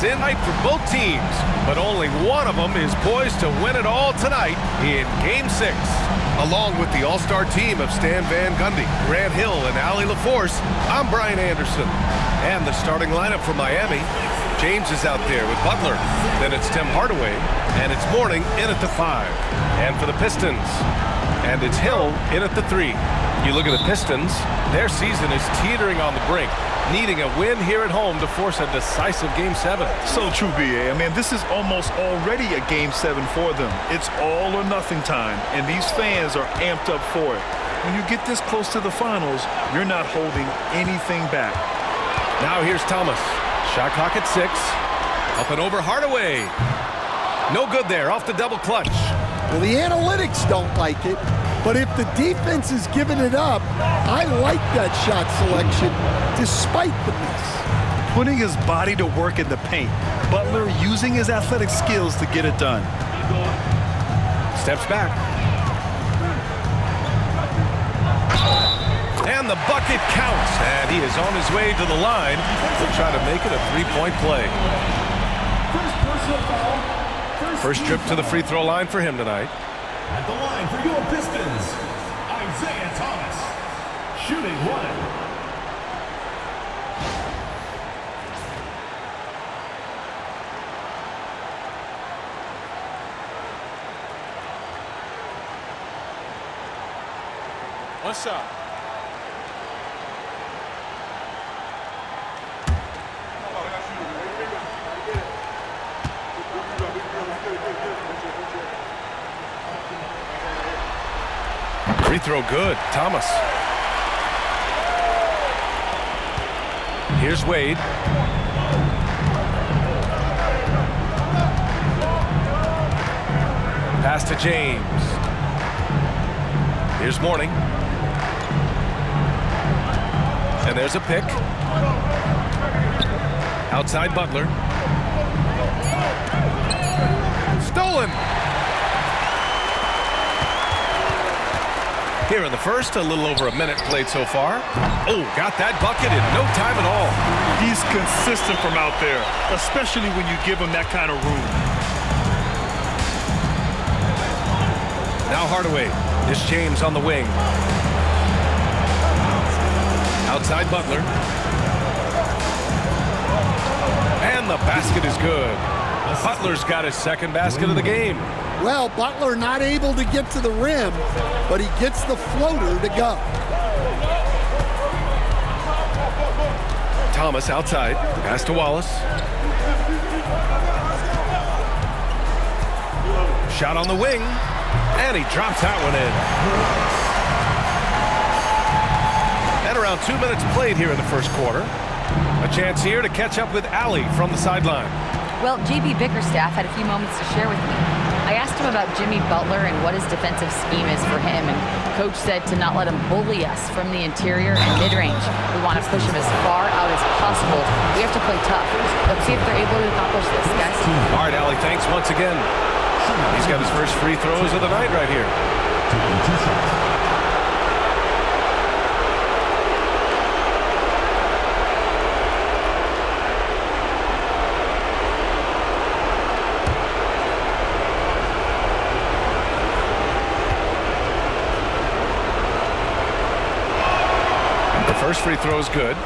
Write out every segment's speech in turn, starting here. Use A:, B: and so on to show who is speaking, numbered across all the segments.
A: in night for both teams, but only one of them is poised to win it all tonight in Game 6. Along with the all-star team of Stan Van Gundy, Grant Hill, and Allie LaForce, I'm Brian Anderson. And the starting lineup for Miami: James is out there with Butler. Then it's Tim Hardaway, and it's Mourning in at the 5. And for the Pistons, and it's Hill in at the 3. You look at the Pistons, their season is teetering on the brink, needing a win here at home to force a decisive Game 7.
B: So true, B.A. I mean, this is almost already a Game 7 for them. It's all or nothing time, and these fans are amped up for it. When you get this close to the finals, you're not holding anything back.
A: Now here's Thomas. Shot clock at 6. Up and over Hardaway. No good there, off the double clutch.
C: Well, the analytics don't like it, but if the defense is giving it up, I like that shot selection despite the miss.
B: Putting his body to work in the paint. Butler using his athletic skills to get it done.
A: Steps back. And the bucket counts, and he is on his way to the line to try to make it a three-point play. First trip to the free throw line for him tonight.
D: At the line for your Pistons, Isaiah Thomas, shooting 1.
E: One shot.
A: Free throw good. Thomas. Here's Wade. Pass to James. Here's Mourning. And there's a pick. Outside Butler. Stolen. Here in the first, a little over a minute played so far. Oh, got that bucket in no time at all.
B: He's consistent from out there, especially when you give him that kind of room.
A: Now Hardaway. This James on the wing. Outside Butler. And the basket is good. Butler's got his second basket of the game.
C: Well, Butler not able to get to the rim, but he gets the floater to go.
A: Thomas outside. Pass to Wallace. Shot on the wing. And he drops that one in. And around 2 minutes played here in the first quarter. A chance here to catch up with Allie from the sideline.
F: Well, JB Bickerstaff had a few moments to share with me. I asked him about Jimmy Butler and what his defensive scheme is for him, and Coach said to not let him bully us from the interior and mid-range. We want to push him as far out as possible. We have to play tough. Let's see if they're able to accomplish this, guys.
A: All right, Allie, thanks once again. He's got his first free throws of the night right here. The first free throw is good.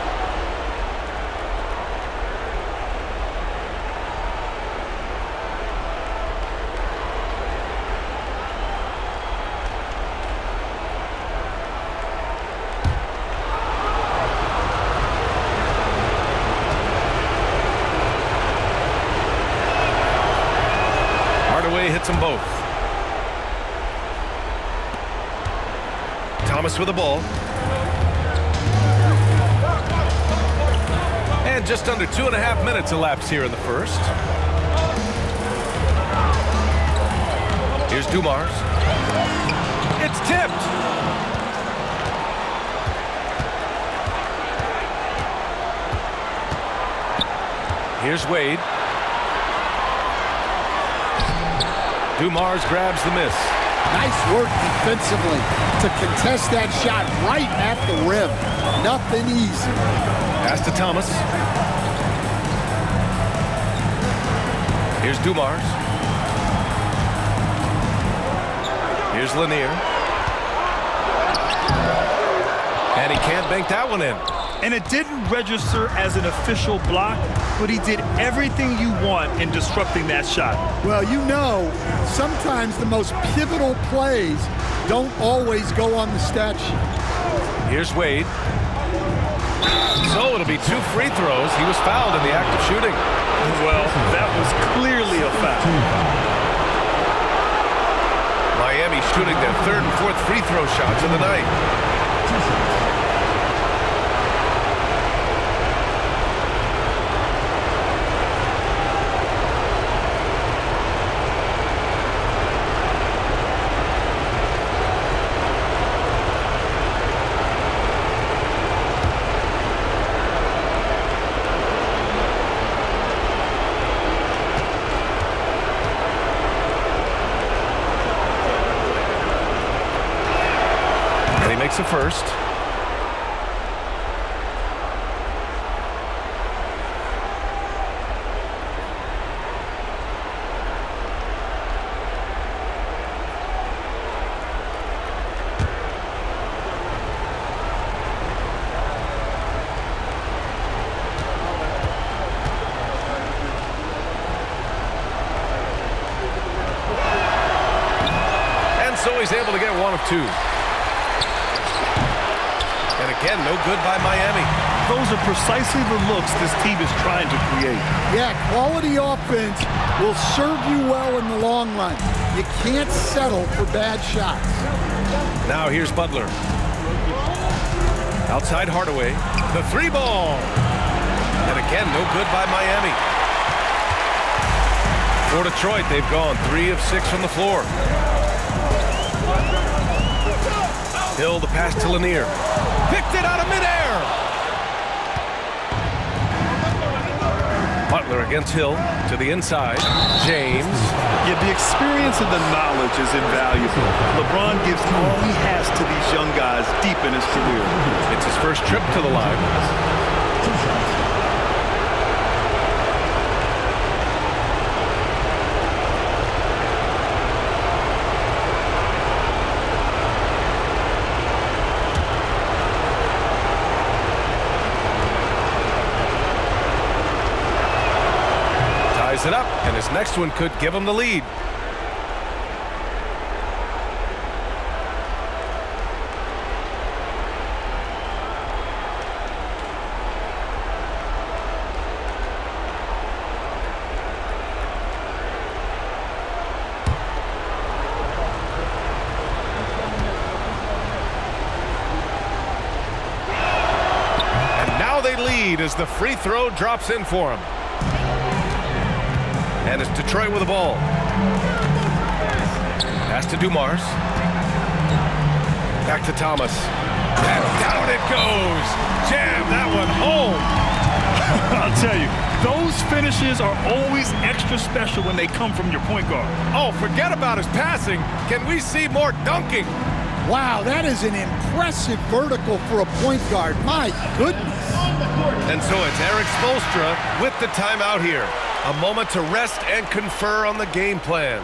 A: Hits them both. Thomas with the ball. And just under 2.5 minutes elapsed here in the first. Here's Dumars. It's tipped. Here's Wade. Dumars grabs the miss.
C: Nice work defensively to contest that shot right at the rim. Nothing easy.
A: Pass to Thomas. Here's Dumars. Here's Lanier. And he can't bank that one in.
B: And it didn't register as an official block, but he did everything you want in disrupting that shot.
C: Well, you know, sometimes the most pivotal plays don't always go on the stat sheet.
A: Here's Wade. So it'll be 2 free throws. He was fouled in the act of shooting.
B: Well, that was clearly a foul.
A: Miami shooting their 3rd and 4th free throw shots of the night. The first. And so he's able to get 1 of 2. And again, no good by Miami.
B: Those are precisely the looks this team is trying to create.
C: Yeah, quality offense will serve you well in the long run. You can't settle for bad shots.
A: Now here's Butler. Outside Hardaway. The 3 ball. And again, no good by Miami. For Detroit, they've gone 3 of 6 from the floor. Hill, the pass to Lanier. Picked it out of midair. Butler against Hill to the inside. James.
B: Yeah, the experience and the knowledge is invaluable. LeBron gives all he has to these young guys deep in his career.
A: It's his first trip to the line. It up, and his next one could give him the lead. And now they lead as the free throw drops in for him. And it's Detroit with the ball. Pass to Dumars. Back to Thomas. And down it goes. Jam that one home.
B: I'll tell you, those finishes are always extra special when they come from your point guard.
A: Oh, forget about his passing. Can we see more dunking?
C: Wow, that is an impressive vertical for a point guard. My goodness.
A: And so it's Eric Spoelstra with the timeout here. A moment to rest and confer on the game plan.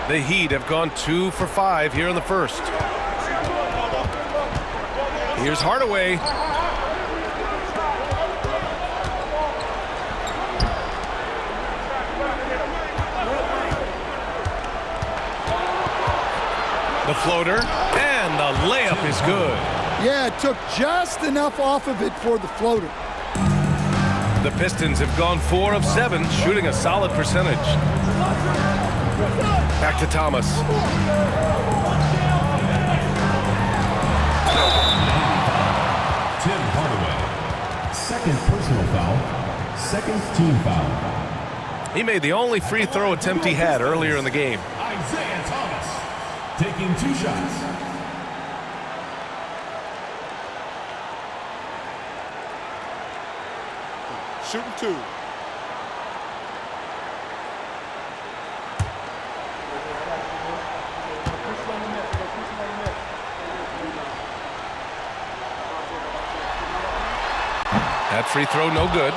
A: The Heat have gone 2 for 5 here in the first. Here's Hardaway. The floater, and the layup is good.
C: Yeah, it took just enough off of it for the floater.
A: The Pistons have gone 4 of 7, shooting a solid percentage. Back to Thomas.
D: Tim Hardaway. Second personal foul. Second team foul.
A: He made the only free throw attempt he had earlier in the game.
D: Isaiah Thomas taking 2 shots.
C: Shooting 2.
A: free throw, no good.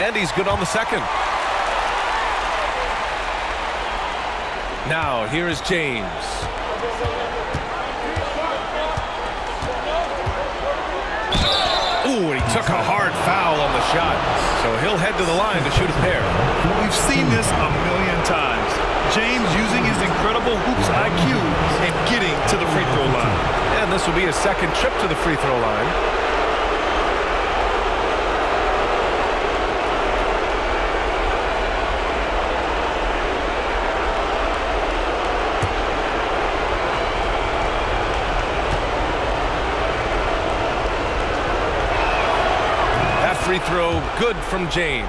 A: And he's good on the second. Now, here is James. Ooh, he took a hard foul on the shot. So he'll head to the line to shoot a pair.
B: We've seen this a million times. James using his incredible hoops IQ and getting to the free throw line.
A: And this will be his second trip to the free throw line. Free throw good from James.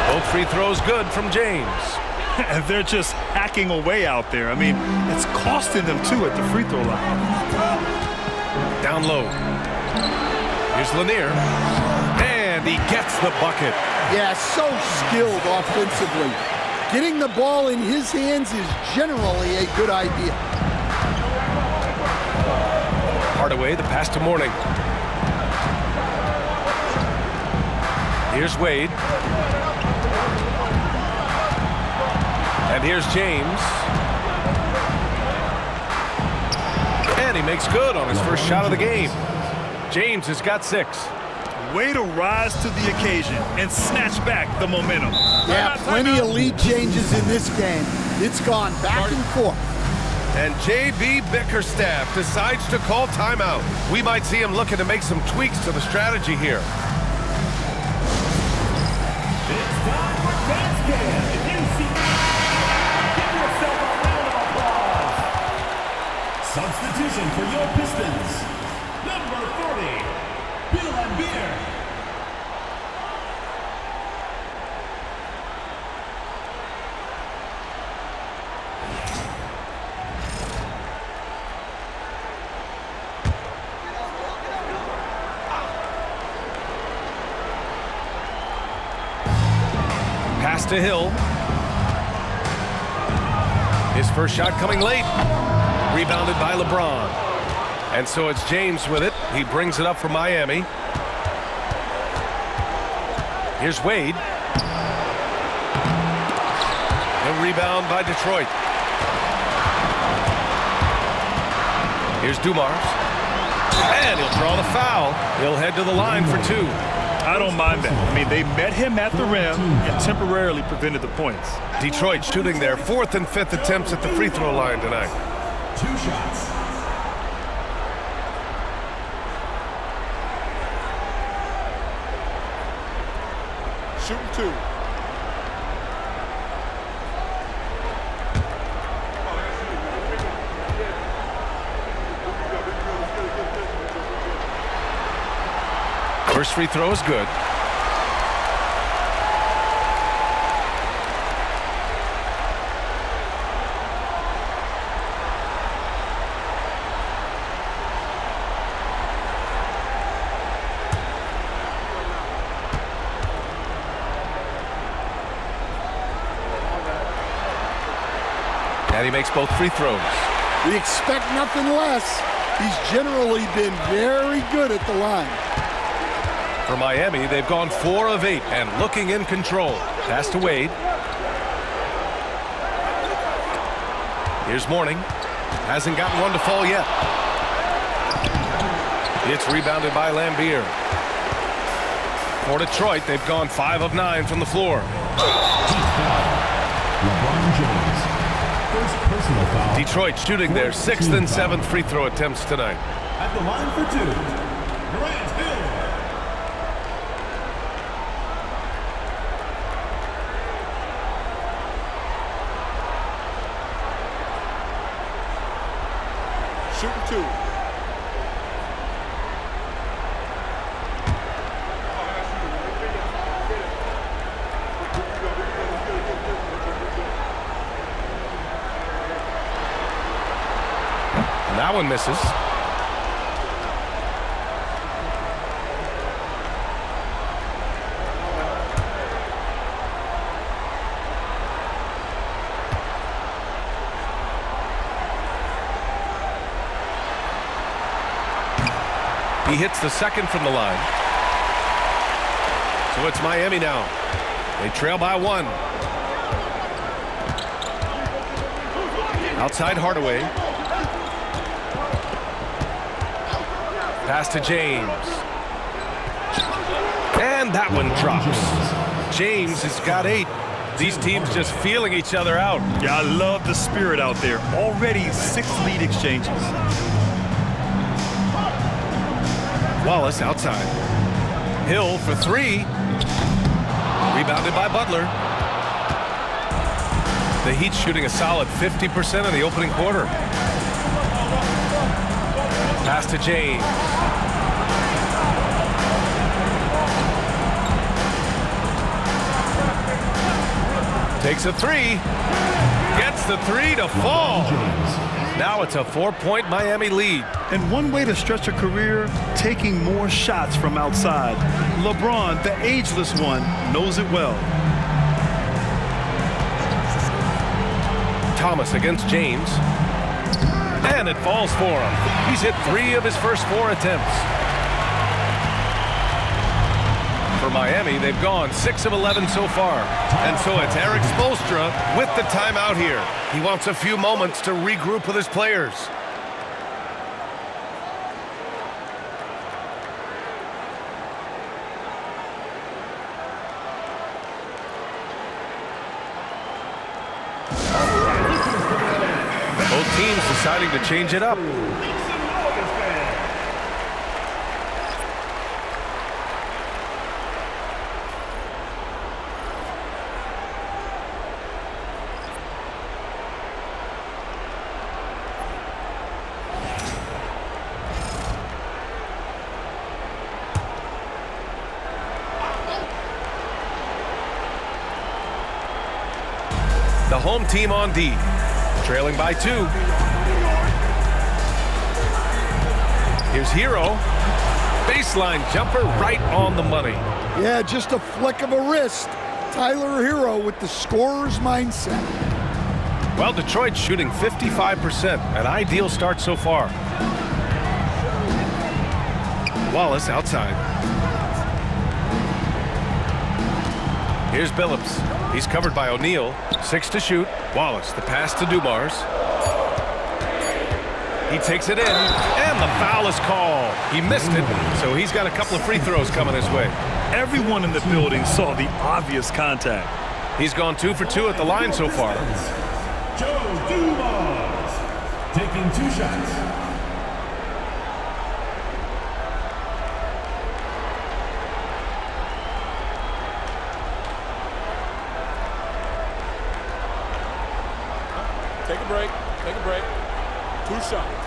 A: Both free throws good from James.
B: And they're just hacking away out there. I mean, it's costing them too at the free throw line.
A: Down low. Here's Lanier, and he gets the bucket.
C: Yeah, so skilled offensively. Getting the ball in his hands is generally a good idea.
A: Hardaway, the pass to Mourning. Here's Wade. And here's James. And he makes good on his first shot of the game. James has got 6.
B: Way to rise to the occasion and snatch back the momentum.
C: Yeah, plenty of lead changes in this game. It's gone back and forth.
A: And J.B. Bickerstaff decides to call timeout. We might see him looking to make some tweaks to the strategy here.
D: It's time for Next Gen. ECF. Give yourself a round of applause. Substitution for your Pistons. Number 40, Bill and Beer.
A: Pass to Hill. His first shot coming late. Rebounded by LeBron. And so it's James with it. He brings it up for Miami. Here's Wade. The rebound by Detroit. Here's Dumars. And he'll draw the foul. He'll head to the line for 2.
B: I don't mind that. I mean, they met him at the rim and temporarily prevented the points.
A: Detroit shooting their 4th and 5th attempts at the free throw line tonight.
D: 2 shots.
C: Shooting 2.
A: First free throw is good. And he makes both free throws.
C: We expect nothing less. He's generally been very good at the line.
A: For Miami, they've gone 4 of 8 and looking in control. Pass to Wade. Here's Mourning. Hasn't gotten one to fall yet. It's rebounded by Lambier. For Detroit, they've gone 5 of 9 from the floor.
D: LeBron James. First personal foul.
A: Detroit shooting their 6th and 7th free throw attempts tonight.
D: At the line for 2, Grant Hill.
E: Shooting 2.
A: And that one misses. He hits the second from the line. So it's Miami now. They trail by 1. Outside Hardaway. Pass to James. And that one drops. James has got 8. These teams just feeling each other out.
B: Yeah, I love the spirit out there. Already 6 lead exchanges.
A: Wallace outside. Hill for 3. Rebounded by Butler. The Heat shooting a solid 50% of the opening quarter. Pass to James. Takes a 3. Gets the 3 to fall. Now it's a 4-point Miami lead.
B: And one way to stretch a career, taking more shots from outside. LeBron, the ageless one, knows it well.
A: Thomas against James. And it falls for him. He's hit 3 of his first 4 attempts. For Miami, they've gone 6 of 11 so far. And so it's Eric Spoelstra with the timeout here. He wants a few moments to regroup with his players. Both teams deciding to change it up. The home team on D, trailing by 2. Here's Hero. Baseline jumper right on the money.
C: Yeah, just a flick of a wrist. Tyler Hero with the scorer's mindset.
A: Well, Detroit's shooting 55%, an ideal start so far. Wallace outside. Here's Billups. He's covered by O'Neal. 6 to shoot. Wallace, the pass to Dumars. He takes it in, and the foul is called. He missed it, so he's got a couple of free throws coming his way.
B: Everyone in the building saw the obvious contact.
A: He's gone 2 for 2 at the line so far.
D: Joe Dumars taking 2 shots. Take a break. Take a break. 2 shots.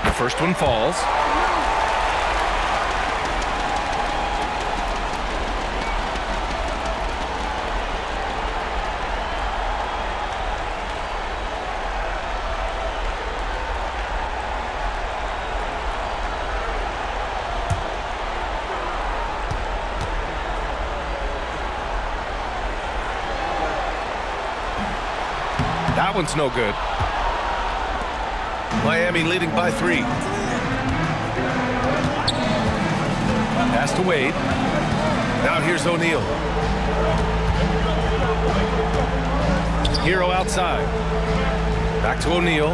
A: The first one falls. That one's no good. Miami leading by 3. Pass to Wade. Now here's O'Neal. Hero outside. Back to O'Neal.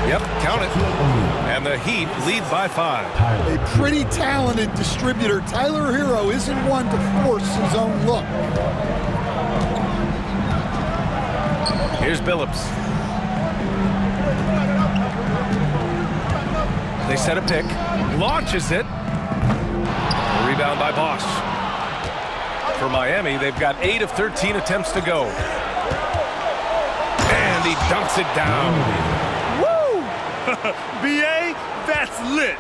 A: Yep, count it. And the Heat lead by 5.
C: A pretty talented distributor. Tyler Hero isn't one to force his own look.
A: Here's Billups. They set a pick. Launches it. rebound by Bosch. For Miami, they've got 8 of 13 attempts to go. And he dunks it down.
B: Woo! B.A., that's lit.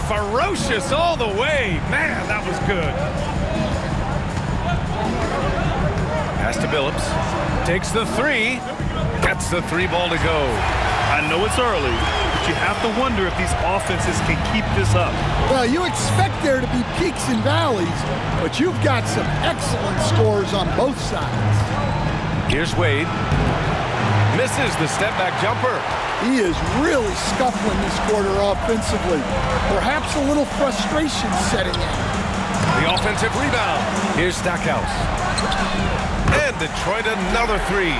A: Ferocious all the way. Man, that was good. Pass to Billups. Takes the three. Gets the three ball to go.
B: I know it's early, but you have to wonder if these offenses can keep this up.
C: Well, you expect there to be peaks and valleys, but you've got some excellent scores on both sides.
A: Here's Wade. Misses the step-back jumper.
C: He is really scuffling this quarter offensively. Perhaps a little frustration setting in.
A: The offensive rebound. Here's Stackhouse. And Detroit another three.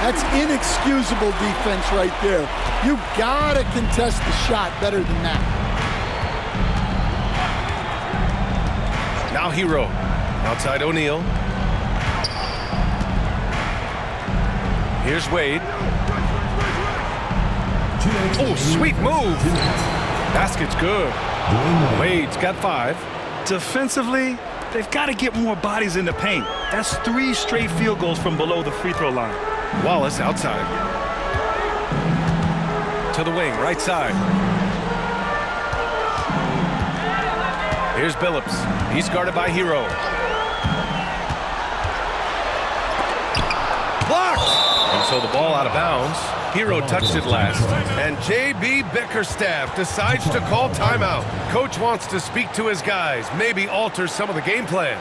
C: That's inexcusable defense right there. You gotta contest the shot better than that.
A: Now Hero. Outside O'Neal. Here's Wade. Oh, sweet move. Basket's good. Wade's got 5.
B: Defensively, they've got to get more bodies in the paint. That's 3 straight field goals from below the free throw line.
A: Wallace outside. To the wing, right side. Here's Billups. He's guarded by Hero. Blocked! And so the ball out of bounds. Hero touched it last. And J.B. Bickerstaff decides to call timeout. Coach wants to speak to his guys, maybe alter some of the game plan.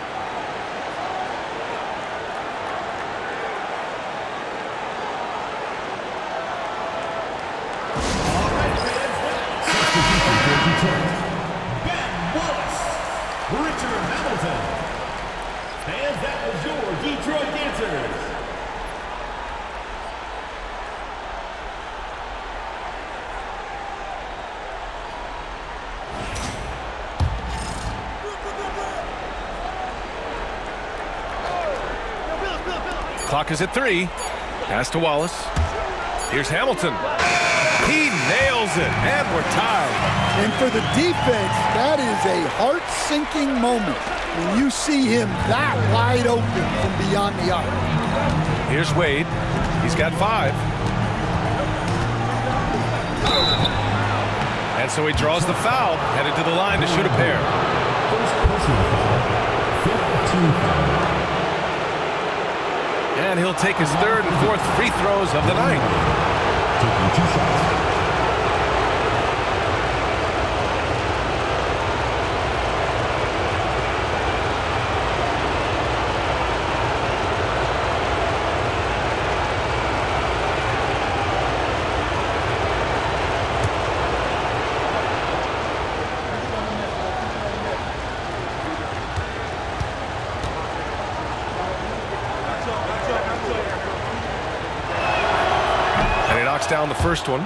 D: And that was your Detroit Dancers.
A: Clock is at 3. Pass to Wallace. Here's Hamilton. He nails it, and we're tied.
C: And for the defense, that is a heart-sinking moment when you see him that wide open from beyond the arc.
A: Here's Wade. He's got 5. And so he draws the foul, headed to the line to shoot a pair. And he'll take his 3rd and 4th free throws of the night.
E: Taking 2 shots.
A: Down the first one.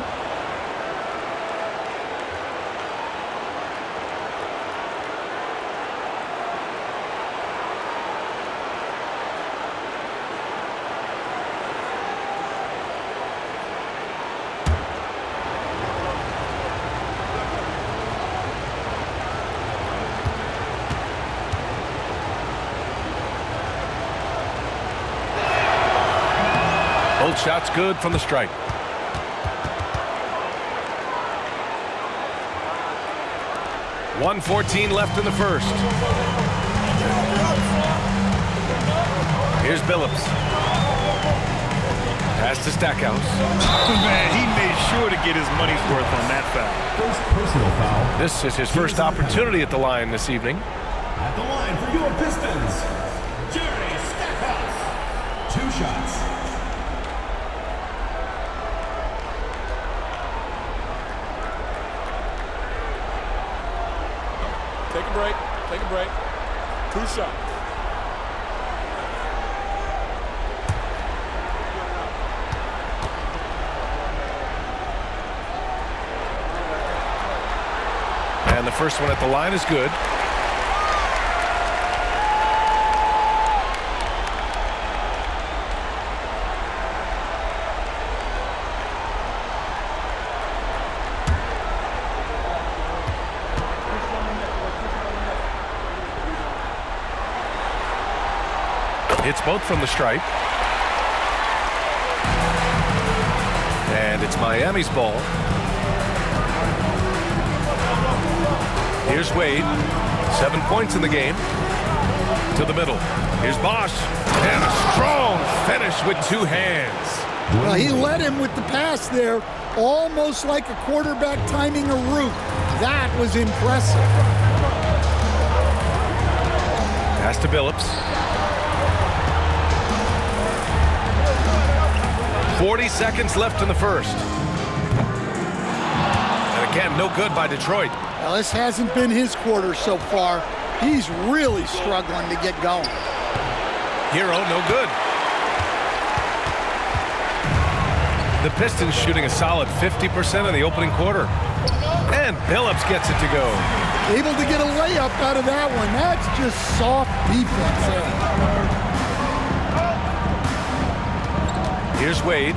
A: Both shots good from the stripe. .114 left in the first. Here's Billups. Pass to Stackhouse.
B: Man, he made sure to get his money's worth on that foul.
E: First personal foul.
A: This is his first opportunity at the line this evening.
D: At the line for your Pistons, Jerry Stackhouse. 2 shots.
G: Take a break. 2 shots.
A: And the first one at the line is good. It's both from the stripe. And it's Miami's ball. Here's Wade. 7 points in the game. To the middle. Here's Bosch. And a strong finish with 2 hands.
C: Well, he led him with the pass there, almost like a quarterback timing a route. That was impressive.
A: Pass to Billups. 40 seconds left in the first. And again, no good by Detroit.
C: Well, this hasn't been his quarter so far. He's really struggling to get going.
A: Hero, no good. The Pistons shooting a solid 50% in the opening quarter. And Billups gets it to go.
C: Able to get a layup out of that one. That's just soft defense there.
A: Here's Wade.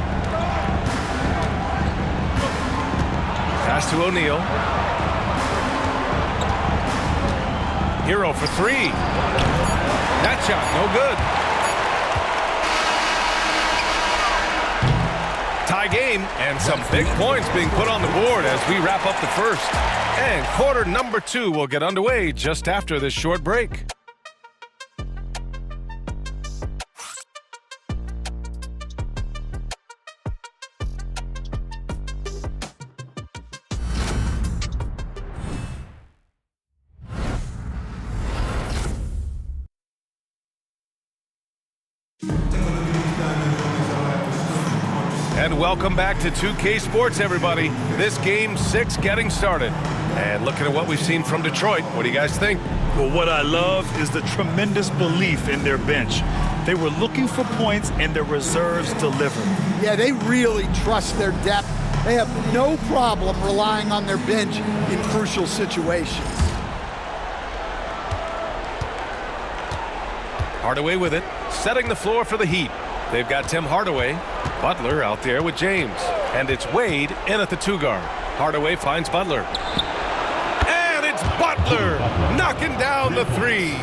A: Pass to O'Neal. Hero for 3. That shot, no good. Tie game, and some big points being put on the board as we wrap up the first. And quarter number 2 will get underway just after this short break. And welcome back to 2K Sports, everybody. This game 6 getting started. And looking at what we've seen from Detroit, what do you guys think?
B: Well, what I love is the tremendous belief in their bench. They were looking for points, and their reserves delivered.
C: Yeah, they really trust their depth. They have no problem relying on their bench in crucial situations.
A: Hardaway with it, setting the floor for the Heat. They've got Tim Hardaway, Butler out there with James. And it's Wade in at the 2 guard. Hardaway finds Butler. And it's Butler knocking down the 3.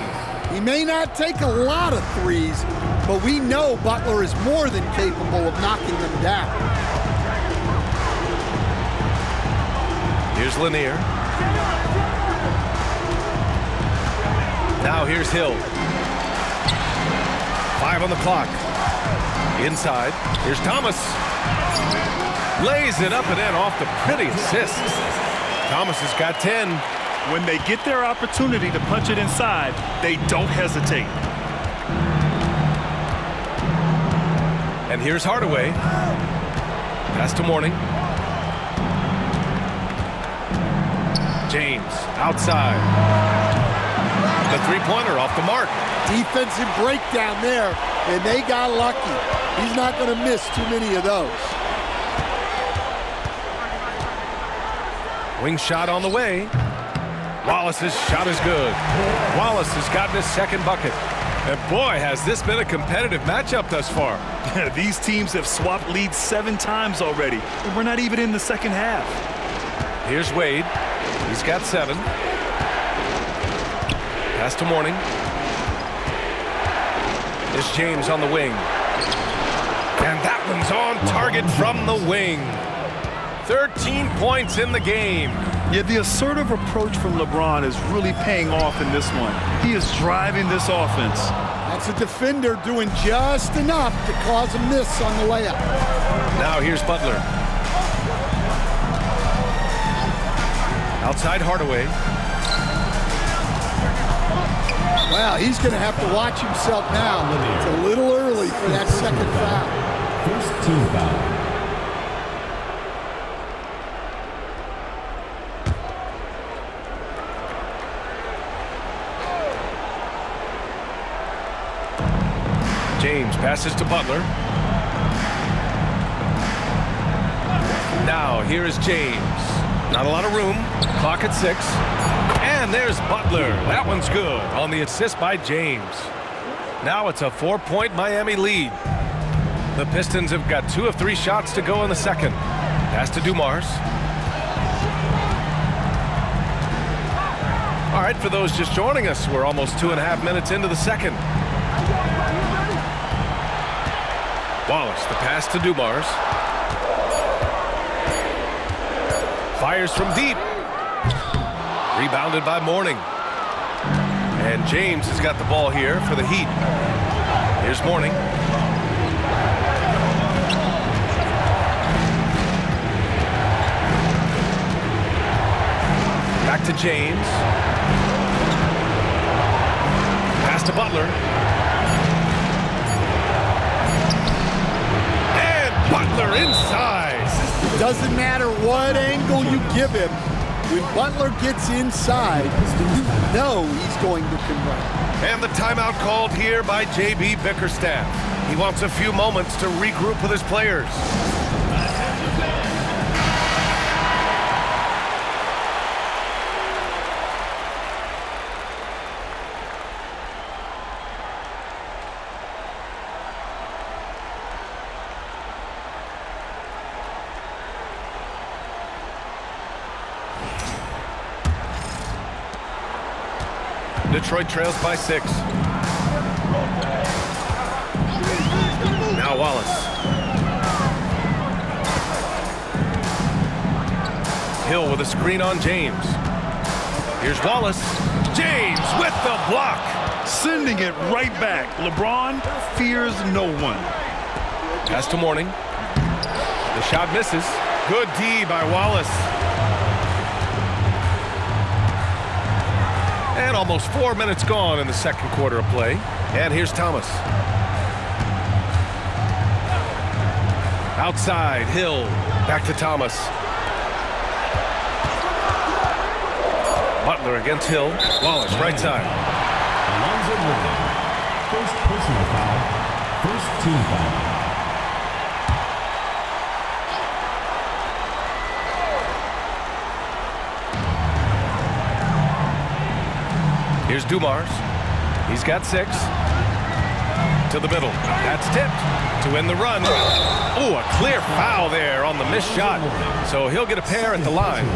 C: He may not take a lot of threes, but we know Butler is more than capable of knocking them down.
A: Here's Lanier. Now here's Hill. 5 on the clock. Inside, here's Thomas. Lays it up and in off the pretty assist. Thomas has got 10.
B: When they get their opportunity to punch it inside, they don't hesitate.
A: And here's Hardaway. Pass to Mourning. James outside. The 3-pointer off the mark.
C: Defensive breakdown there, and they got lucky. He's not going to miss too many of those.
A: Wing shot on the way. Wallace's shot is good. Wallace has gotten his second bucket. And boy, has this been a competitive matchup thus far.
B: These teams have swapped leads 7 times already, and we're not even in the second half.
A: Here's Wade. He's got 7. Pass to Mourning. It's James on the wing. And that one's on target from the wing. 13 points in the game.
B: Yeah, the assertive approach from LeBron is really paying off in this one. He is driving this offense.
C: That's a defender doing just enough to cause a miss on the layup.
A: Now here's Butler. Outside Hardaway.
C: Well, he's going to have to watch himself now. It's a little early for that second foul.
E: First team foul.
A: James passes to Butler. Now here is James. Not a lot of room. Clock at 6. And there's Butler. That one's good on the assist by James. Now it's a 4-point Miami lead. The Pistons have got 2 of 3 shots to go in the second. Pass to Dumars. All right, for those just joining us, we're almost 2.5 minutes into the second. Wallace, the pass to Dumars. Fires from deep. Rebounded by Mourning. And James has got the ball here for the Heat. Here's Mourning. Back to James. Pass to Butler. And Butler inside.
C: Doesn't matter what angle you give him. When Butler gets inside, you know he's going to convert.
A: And the timeout called here by J.B. Bickerstaff. He wants a few moments to regroup with his players. Detroit trails by 6. Now Wallace. Hill with a screen on James. Here's Wallace. James with the block.
B: Sending it right back. LeBron fears no one.
A: Pass to Mourning. The shot misses. Good D by Wallace. And almost 4 minutes gone in the second quarter of play. And here's Thomas. Outside, Hill. Back to Thomas. Butler against Hill. Wallace, right side.
E: Alonzo Mourning. First personal foul. First team foul.
A: Here's Dumars. He's got 6. To the middle. That's tipped to end the run. Oh, a clear foul there on the missed shot. So he'll get a pair at the line.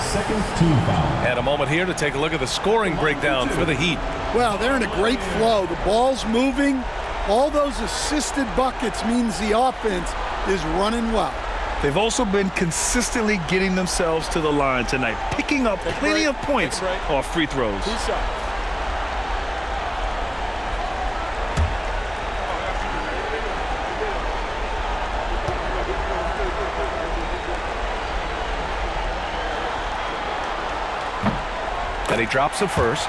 E: Second team foul.
A: And a moment here to take a look at the scoring breakdown for the Heat.
C: Well, they're in a great flow. The ball's moving. All those assisted buckets means the offense is running well.
B: They've also been consistently getting themselves to the line tonight, picking up plenty of points off free throws.
A: And he drops it first.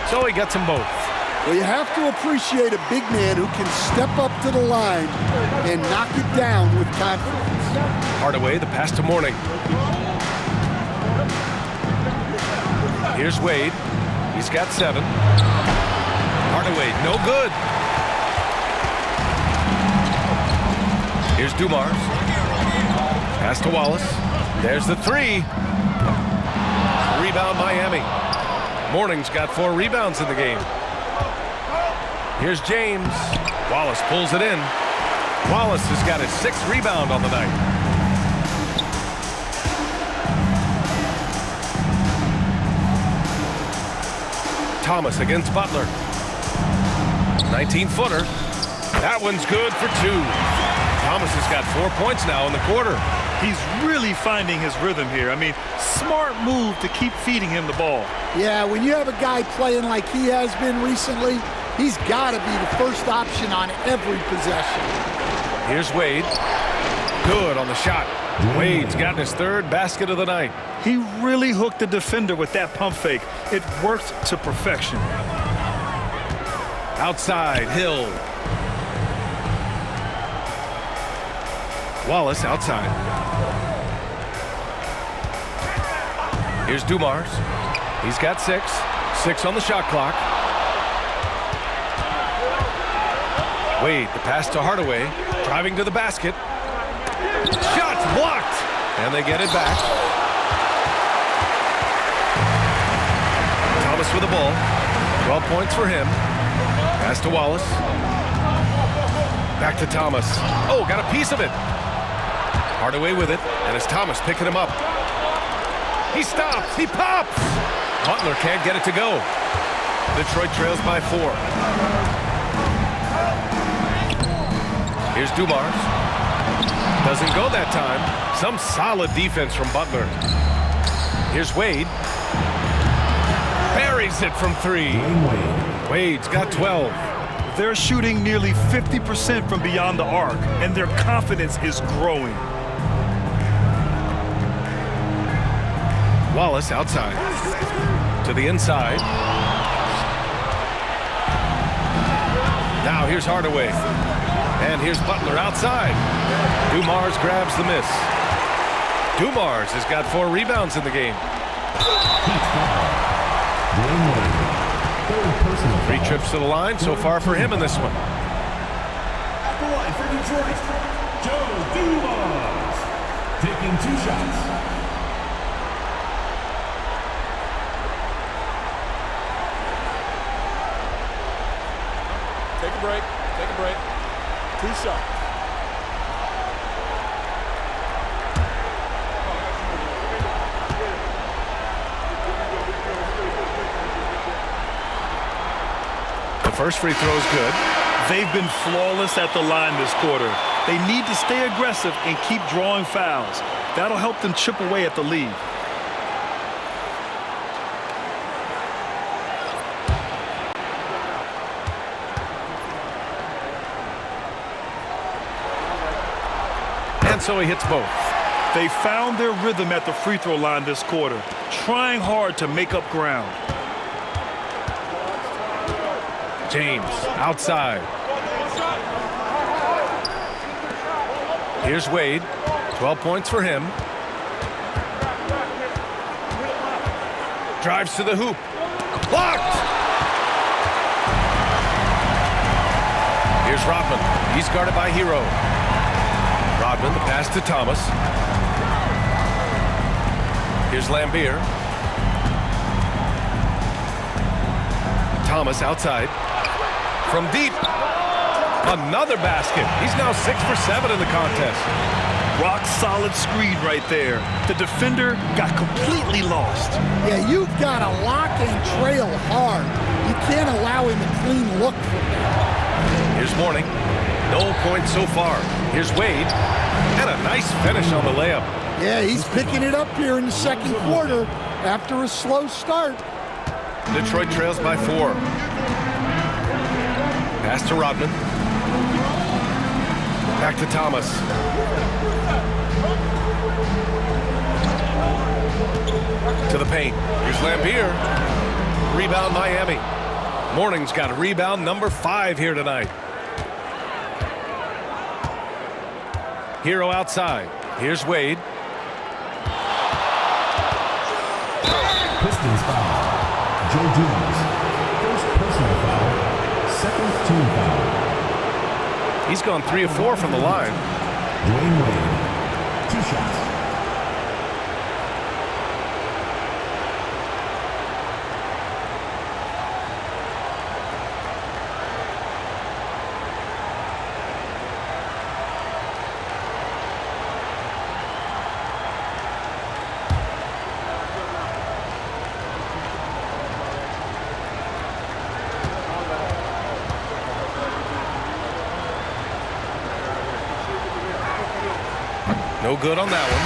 A: So he gets them both.
C: Well, you have to appreciate a big man who can step up to the line and knock it down with confidence.
A: Hardaway, the pass to Mourning. Here's Wade. He's got 7. Hardaway, no good. Here's Dumars. Pass to Wallace. There's the 3. Rebound Miami. Mourning's got 4 rebounds in the game. Here's James. Wallace pulls it in. Wallace has got his 6th rebound on the night. Thomas against Butler. 19-footer. That one's good for 2. Thomas has got 4 points now in the quarter.
B: He's really finding his rhythm here. I mean, smart move to keep feeding him the ball.
C: Yeah, when you have a guy playing like he has been recently, he's got to be the first option on every possession.
A: Here's Wade. Good on the shot. Wade's gotten his 3rd basket of the night.
B: He really hooked the defender with that pump fake. It worked to perfection.
A: Outside, Hill. Wallace outside. Here's Dumars. He's got 6. 6 on the shot clock. Wade, the pass to Hardaway, driving to the basket. Shots blocked, and they get it back. Thomas with the ball. 12 points for him. Pass to Wallace. Back to Thomas. Oh, got a piece of it. Hardaway with it, and it's Thomas picking him up. He stops. He pops. Butler can't get it to go. Detroit trails by 4. Here's Dumars. Doesn't go that time. Some solid defense from Butler. Here's Wade. Buries it from 3. Wade's got 12.
B: They're shooting nearly 50% from beyond the arc, and their confidence is growing.
A: Wallace outside. To the inside. Now here's Hardaway. And here's Butler outside. Dumars grabs the miss. Dumars has got 4 rebounds in the game. 3 trips to the line so far for him in this one.
E: At the line for Detroit, Joe Dumars, taking 2 shots.
G: Take a break. Take a break. 2 shots.
A: The first free throw is good.
B: They've been flawless at the line this quarter. They need to stay aggressive and keep drawing fouls. That'll help them chip away at the lead.
A: And so he hits both.
B: They found their rhythm at the free throw line this quarter, trying hard to make up ground.
A: James outside. Here's Wade. 12 points for him. Drives to the hoop. Blocked! Here's Rodman. He's guarded by Hero. Rodman, the pass to Thomas. Here's Lambier. Thomas outside. From deep. Another basket. He's now 6 for 7 in the contest.
B: Rock solid screen right there. The defender got completely lost.
C: Yeah, you've got to lock and trail hard. You can't allow him a clean look from there.
A: Here's Mourning. No points so far. Here's Wade. And a nice finish on the layup.
C: Yeah, he's picking it up here in the second quarter after a slow start.
A: Detroit trails by 4. Pass to Rodman. Back to Thomas. To the paint. Here's Lambier. Rebound Miami. Mourning's got a rebound number 5 here tonight. Hero outside. Here's Wade.
E: Pistons foul. Joe Dumars, first personal foul, second team foul.
A: He's gone 3 of 4 from the line.
E: Dwayne Wade, 2 shots.
A: No good on that one.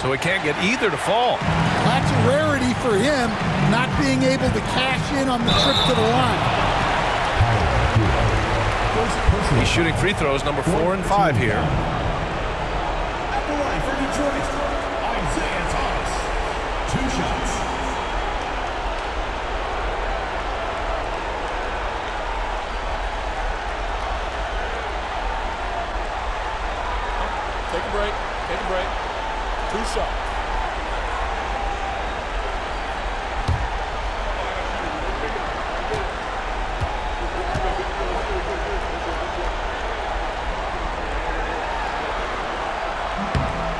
A: So he can't get either to fall.
C: That's a rarity for him, not being able to cash in on the trip to the line.
A: He's shooting free throws number 4 and 5 here.
E: At the line for Detroit, Isaiah
G: Two shot.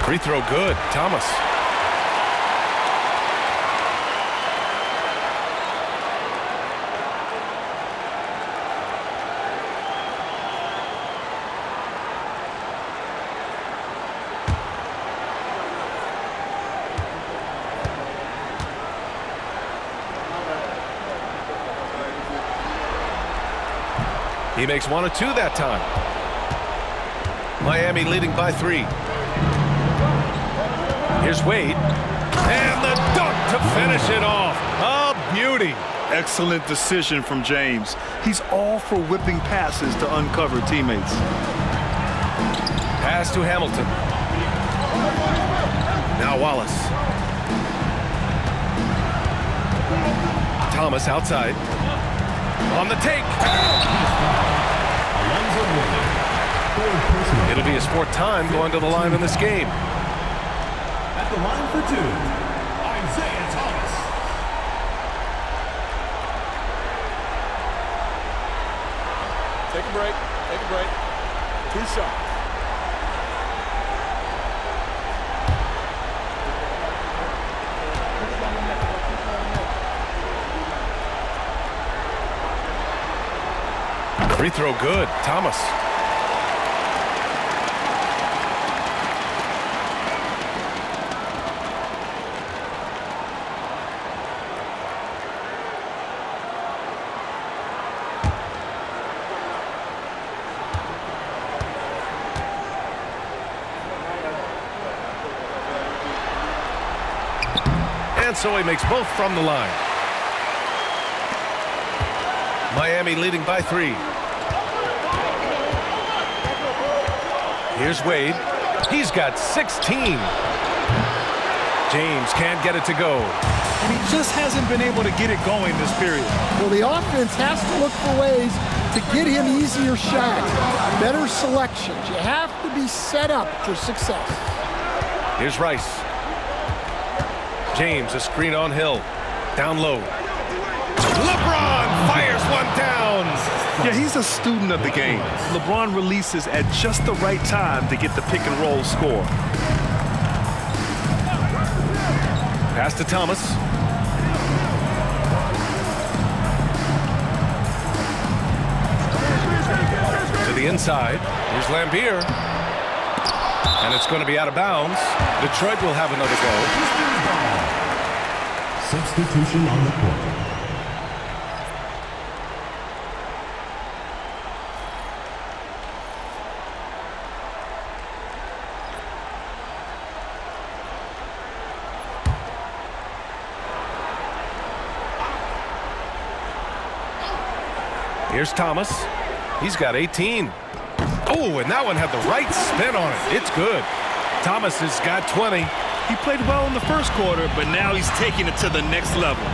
A: Free throw good. Thomas. He makes 1 of 2 that time. Miami leading by 3. Here's Wade. And the dunk to finish it off. A beauty.
B: Excellent decision from James. He's all for whipping passes to uncover teammates.
A: Pass to Hamilton. Now Wallace. Thomas outside. On the take. It'll be his 4th time going to the line in this game.
E: At the line for 2, Isaiah Thomas.
G: Take a break. Take a break. Two shots.
A: Free throw good. Thomas. And so he makes both from the line. Miami leading by 3. Here's Wade. He's got 16. James can't get it to go.
B: And he just hasn't been able to get it going this period.
C: Well, the offense has to look for ways to get him easier shots, better selections. You have to be set up for success.
A: Here's Rice. James, a screen on Hill. Down low. LeBron fires one down.
B: Yeah, he's a student of the game. LeBron releases at just the right time to get the pick and roll score.
A: Pass to Thomas. To the inside. Here's Lambier. And it's going to be out of bounds. Detroit will have another go.
E: Substitution on the court.
A: Here's Thomas. He's got 18. Oh, and that one had the right spin on it. It's good. Thomas has got 20.
B: He played well in the first quarter, but now he's taking it to the next level.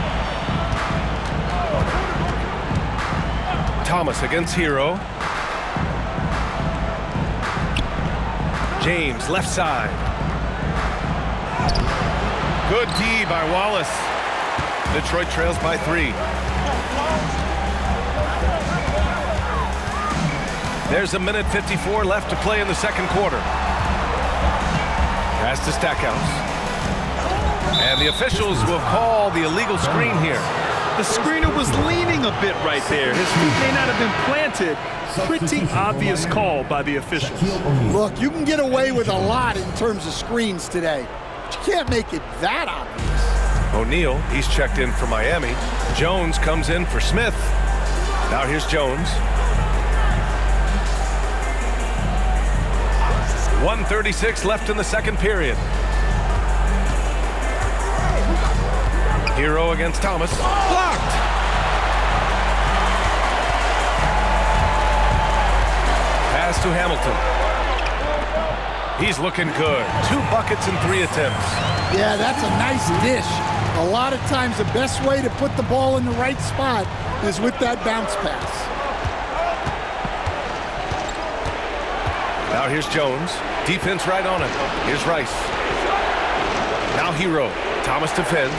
A: Thomas against Hero. James, left side. Good D by Wallace. Detroit trails by 3. There's a minute 54 left to play in the second quarter. Pass to Stackhouse. And the officials will call the illegal screen here.
B: The screener was leaning a bit right there. His feet may not have been planted. Pretty obvious call by the officials.
C: Look, you can get away with a lot in terms of screens today, but you can't make it that obvious.
A: O'Neal, he's checked in for Miami. Jones comes in for Smith. Now here's Jones. 1:36 left in the second period. Hero against Thomas. Blocked! Pass to Hamilton. He's looking good. 2 buckets in 3 attempts.
C: Yeah, that's a nice dish. A lot of times the best way to put the ball in the right spot is with that bounce pass.
A: Now here's Jones. Defense right on him. Here's Rice. Now Hero. Thomas defends.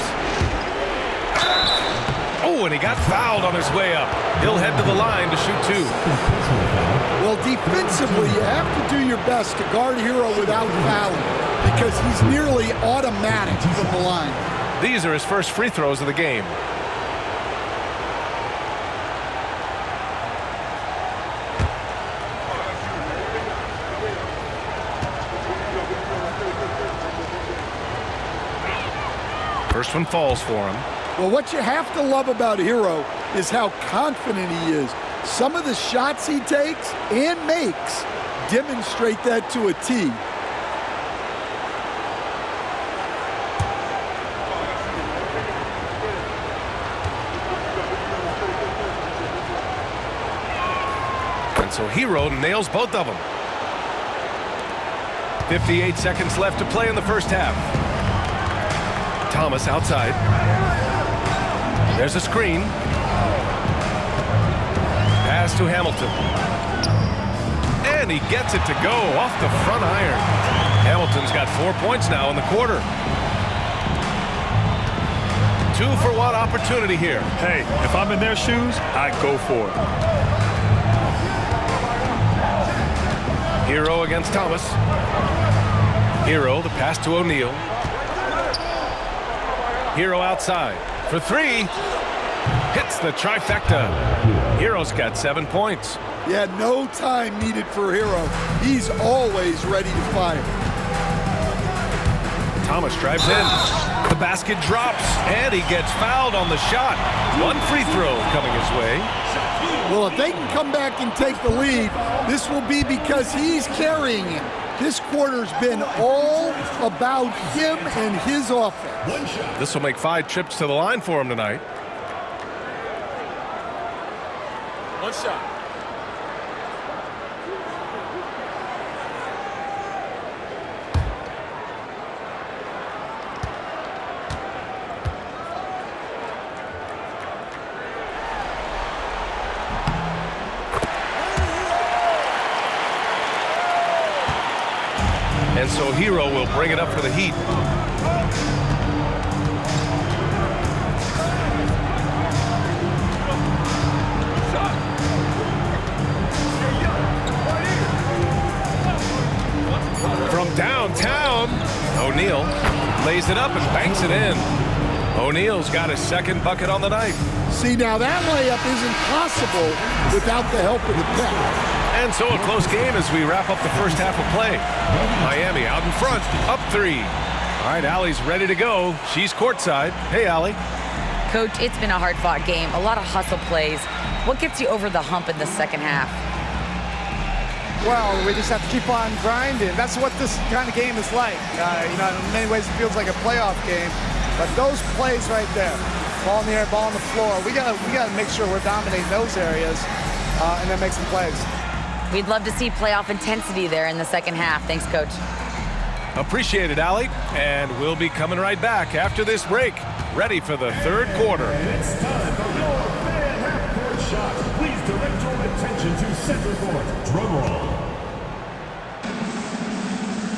A: Oh, and he got fouled on his way up. He'll head to the line to shoot 2.
C: Well, defensively, you have to do your best to guard Hero without fouling because he's nearly automatic from the line.
A: These are his first free throws of the game. First one falls for him.
C: Well, what you have to love about Hero is how confident he is. Some of the shots he takes and makes demonstrate that to a T.
A: And so Hero nails both of them. 58 seconds left to play in the first half. Thomas outside. There's a screen. Pass to Hamilton. And he gets it to go off the front iron. Hamilton's got 4 points now in the quarter. 2-for-1 opportunity here.
B: Hey, if I'm in their shoes, I go for it.
A: Hero against Thomas. Hero, the pass to O'Neal. Hero outside for 3. Hits the trifecta. Hero's got 7 points.
C: Yeah, no time needed for Hero. He's always ready to fire.
A: Thomas drives in. The basket drops, and he gets fouled on the shot. 1 free throw coming his way.
C: Well, if they can come back and take the lead, this will be because he's carrying him. This quarter's been all about him and his offense.
A: This will make 5 trips to the line for him tonight.
G: 1 shot.
A: And so Hero will bring it up for the Heat. From downtown, O'Neal lays it up and banks it in. O'Neal's got his second bucket on the night.
C: See, now that layup isn't possible without the help of the pep.
A: And so a close game as we wrap up the first half of play. Miami out in front, up 3. All right, Allie's ready to go. She's courtside. Hey, Allie.
F: Coach, it's been a hard-fought game. A lot of hustle plays. What gets you over the hump in the second half?
H: Well, we just have to keep on grinding. That's what this kind of game is like. In many ways it feels like a playoff game. But those plays right there, ball in the air, ball on the floor, we gotta make sure we're dominating those areas and then make some plays.
F: We'd love to see playoff intensity there in the second half. Thanks, Coach.
A: Appreciate it, Allie. And we'll be coming right back after this break, ready for the third quarter.
E: It's time for your fan half-court shots. Please direct your attention to center court. Drum roll.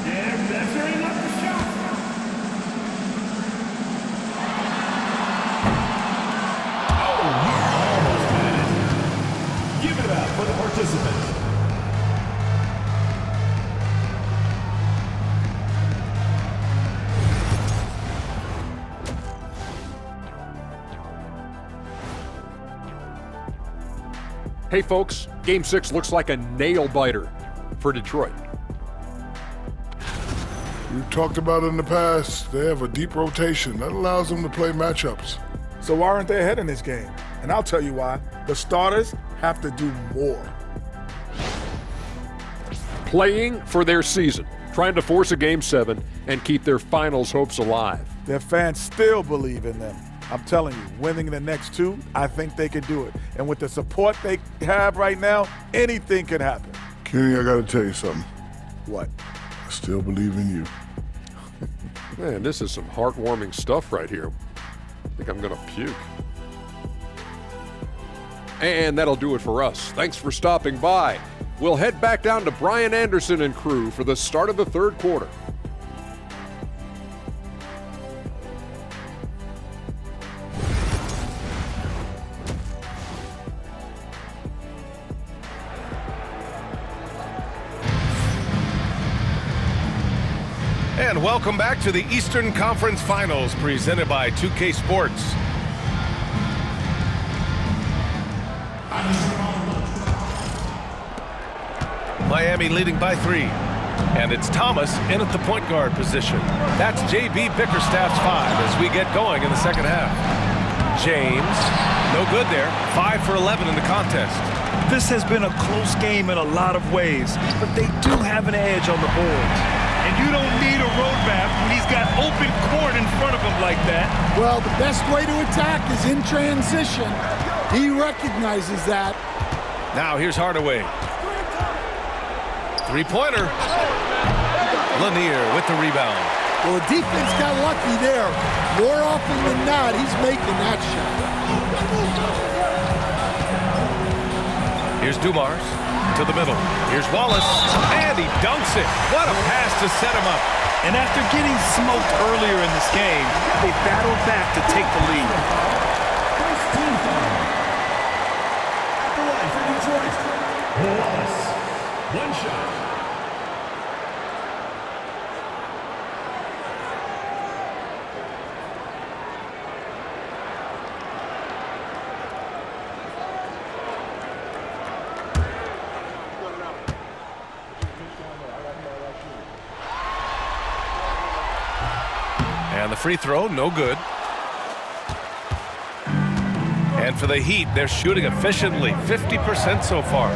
E: And measuring up the shot. Oh, you almost had it. Give it up for the participant.
I: Hey folks, Game 6 looks like a nail-biter for Detroit.
J: We've talked about it in the past. They have a deep rotation. That allows them to play matchups.
G: So why aren't they ahead in this game? And I'll tell you why. The starters have to do more.
I: Playing for their season, trying to force a Game 7 and keep their finals hopes alive.
K: Their fans still believe in them. I'm telling you, winning the next 2, I think they can do it. And with the support they have right now, anything can happen.
J: Kenny, I got to tell you something.
K: What?
J: I still believe in you.
I: Man, this is some heartwarming stuff right here. I think I'm going to puke. And that'll do it for us. Thanks for stopping by. We'll head back down to Brian Anderson and crew for the start of the third quarter.
A: And welcome back to the Eastern Conference Finals presented by 2K Sports. Miami leading by 3. And it's Thomas in at the point guard position. That's J.B. Bickerstaff's 5 as we get going in the second half. James, no good there. 5 for 11 in the contest.
B: This has been a close game in a lot of ways, but they do have an edge on the board. And you don't need a roadmap when he's got open court in front of him like that.
C: Well, the best way to attack is in transition. He recognizes that.
A: Now here's Hardaway. Three-pointer. Lanier with the rebound.
C: Well, the defense got lucky there. More often than not, he's making that shot.
A: Here's Dumars to the middle. Here's Wallace, and he dunks it. What a pass to set him up.
B: And after getting smoked earlier in this game, they battled back to take the lead.
E: First team foul. At the line for Detroit, Wallace. One shot.
A: And the free throw, no good. And for the Heat, they're shooting efficiently, 50% so far.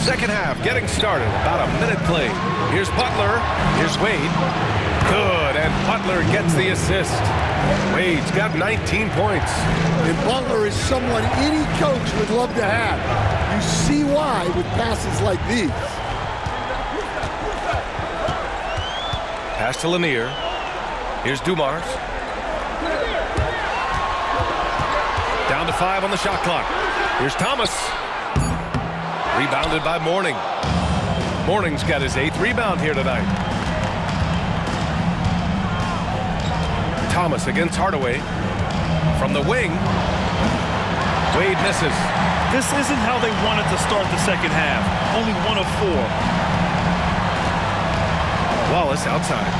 A: Second half getting started, about a minute played. Here's Butler, here's Wade. Good, and Butler gets the assist. Wade's got 19 points.
C: And Butler is someone any coach would love to have. You see why with passes like these.
A: Pass to Lanier. Here's Dumars. Down to 5 on the shot clock. Here's Thomas. Rebounded by Mourning. Mourning's got his 8th rebound here tonight. Thomas against Hardaway. From the wing. Wade misses.
B: This isn't how they wanted to start the second half. Only 1 of 4.
A: Wallace outside.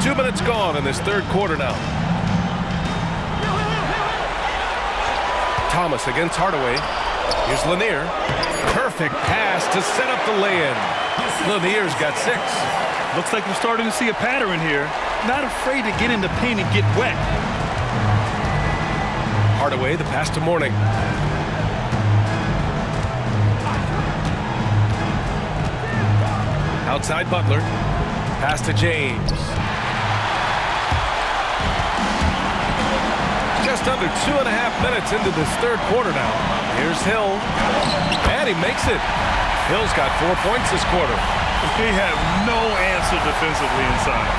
A: 2 minutes gone in this third quarter now. Thomas against Hardaway. Here's Lanier. Perfect pass to set up the lay-in. Lanier's got 6.
B: Looks like we're starting to see a pattern here. Not afraid to get in the paint and get wet.
A: Hardaway, the pass to Mourning. Outside Butler. Pass to James. Just under 2.5 minutes into this third quarter now. Here's Hill. And he makes it. Hill's got 4 points this quarter.
B: They have no answer defensively inside.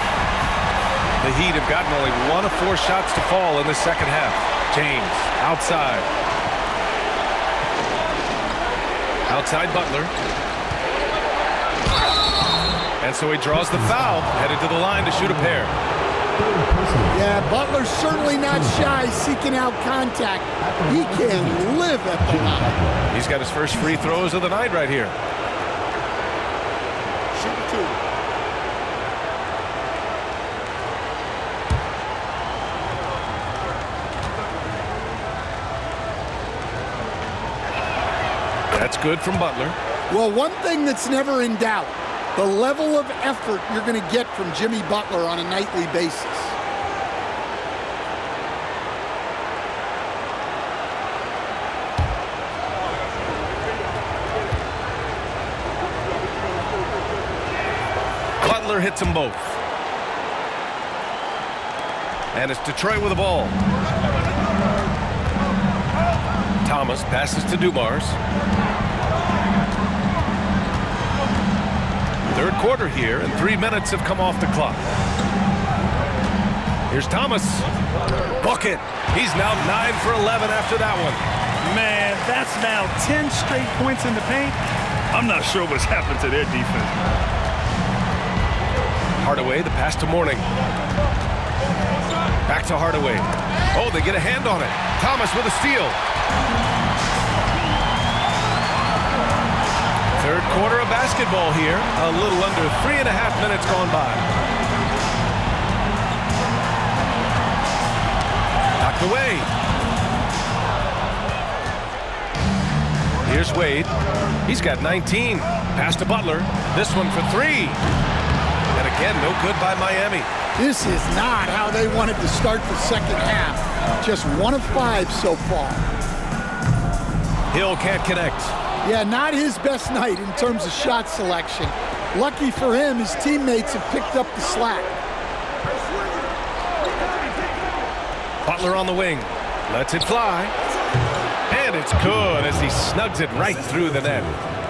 A: The Heat have gotten only 1 of 4 shots to fall in the second half. James outside. Outside Butler. And so he draws the foul, headed to the line to shoot a pair.
C: Yeah, Butler's certainly not shy seeking out contact. He can live at the line.
A: He's got his first free throws of the night right here.
C: Shoot 2.
A: That's good from Butler.
C: Well, one thing that's never in doubt, the level of effort you're going to get from Jimmy Butler on a nightly basis.
A: Butler hits them both. And it's Detroit with the ball. Thomas passes to Dumars. Third quarter here, and 3 minutes have come off the clock. Here's Thomas. Bucket. He's now 9 for 11 after that one.
B: Man, that's now 10 straight points in the paint. I'm not sure what's happened to their defense.
A: Hardaway, the pass to Mourning. Back to Hardaway. Oh, they get a hand on it. Thomas with a steal. Third quarter of basketball here. A little under 3.5 minutes gone by. Knocked away. Here's Wade. He's got 19. Pass to Butler. This one for three. And again, no good by Miami.
C: This is not how they wanted to start the second half. Just 1 of 5 so far.
A: Hill can't connect.
C: Yeah, not his best night in terms of shot selection. Lucky for him, his teammates have picked up the slack.
A: Butler on the wing. Lets it fly. And it's good as he snugs it right through the net.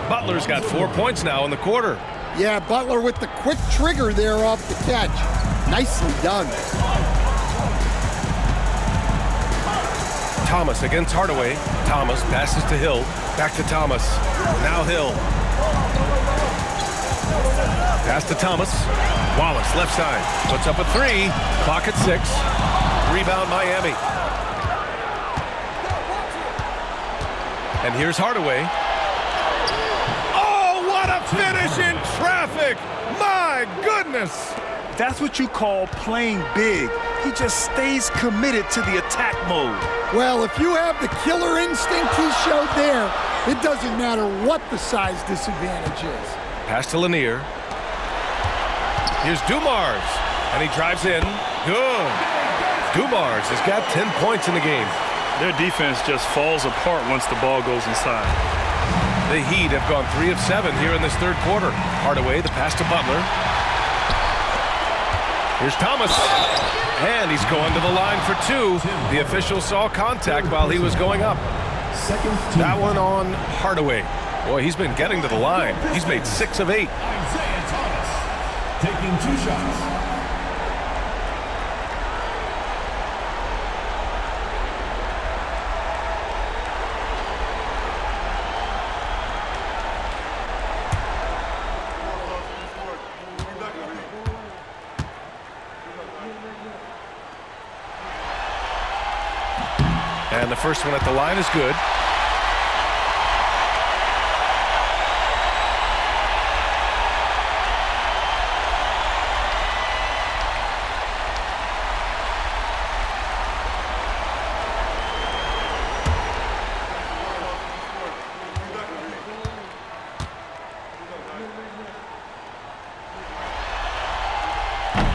A: Butler's got 4 points now in the quarter.
C: Yeah, Butler with the quick trigger there off the catch. Nicely done.
A: Thomas against Hardaway. Thomas passes to Hill. Back to Thomas. Now Hill. Pass to Thomas. Wallace left side. Puts up a three. Clock at 6. Rebound Miami. And here's Hardaway. Oh, what a finish in traffic! My goodness!
B: That's what you call playing big. He just stays committed to the attack mode.
C: Well, if you have the killer instinct he showed there, it doesn't matter what the size disadvantage is.
A: Pass to Lanier. Here's Dumars, and he drives in. Good. Dumars has got 10 points in the game.
B: Their defense just falls apart once the ball goes inside.
A: The Heat have gone 3 of 7 here in this third quarter. Hardaway, the pass to Butler. Here's Thomas. And he's going to the line for 2. The official saw contact while he was going up. That one on Hardaway. Boy, he's been getting to the line. He's made 6 of 8.
E: Isaiah Thomas taking 2 shots.
A: And the first one at the line is good.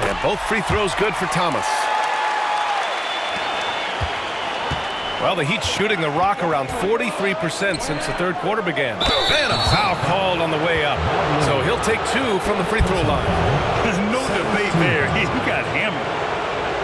A: And both free throws good for Thomas. Well, the Heat's shooting the rock around 43% since the third quarter began. And a foul called on the way up. So he'll take 2 from the free throw line.
B: No debate there. He got hammered.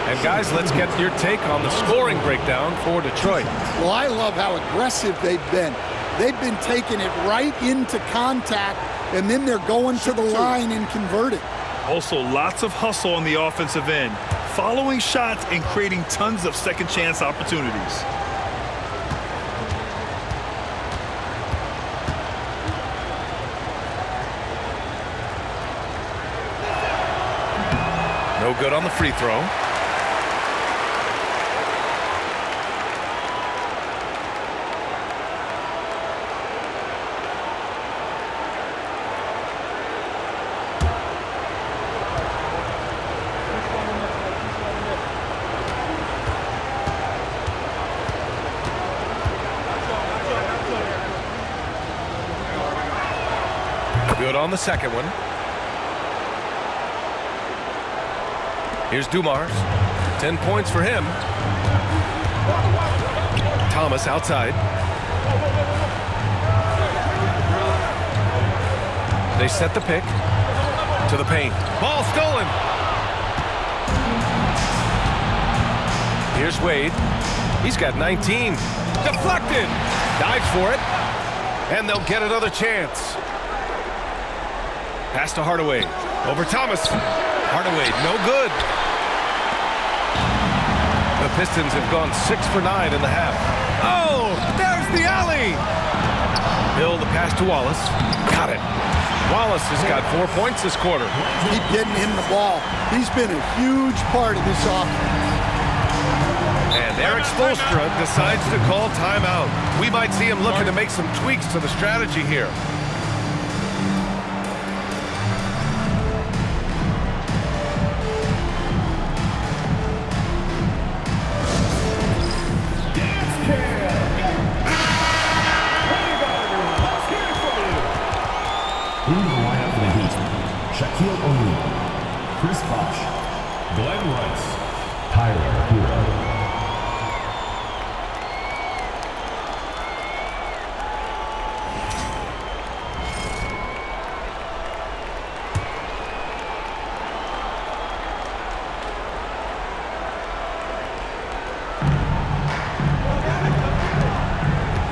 A: And guys, let's get your take on the scoring breakdown for Detroit.
C: Well, I love how aggressive they've been. They've been taking it right into contact, and then they're going to the line and converting.
B: Also, lots of hustle on the offensive end, following shots and creating tons of second chance opportunities.
A: No good on the free throw. Good on the second one. Here's Dumars. 10 points for him. Thomas outside. They set the pick to the paint. Ball stolen. Here's Wade. He's got 19. Deflected. Dives for it. And they'll get another chance. Pass to Hardaway. Over Thomas. Hardaway, no good. The Pistons have gone 6 for 9 in the half. Oh, there's the alley. Hill, the pass to Wallace. Got it. Wallace has got 4 points this quarter.
C: Keep getting him the ball. He's been a huge part of this offense.
A: And Eric Spoelstra decides to call timeout. We might see him looking to make some tweaks to the strategy here.
E: Shaquille O'Neal, Chris Bosh, Glenn Rice, Tyler Hero.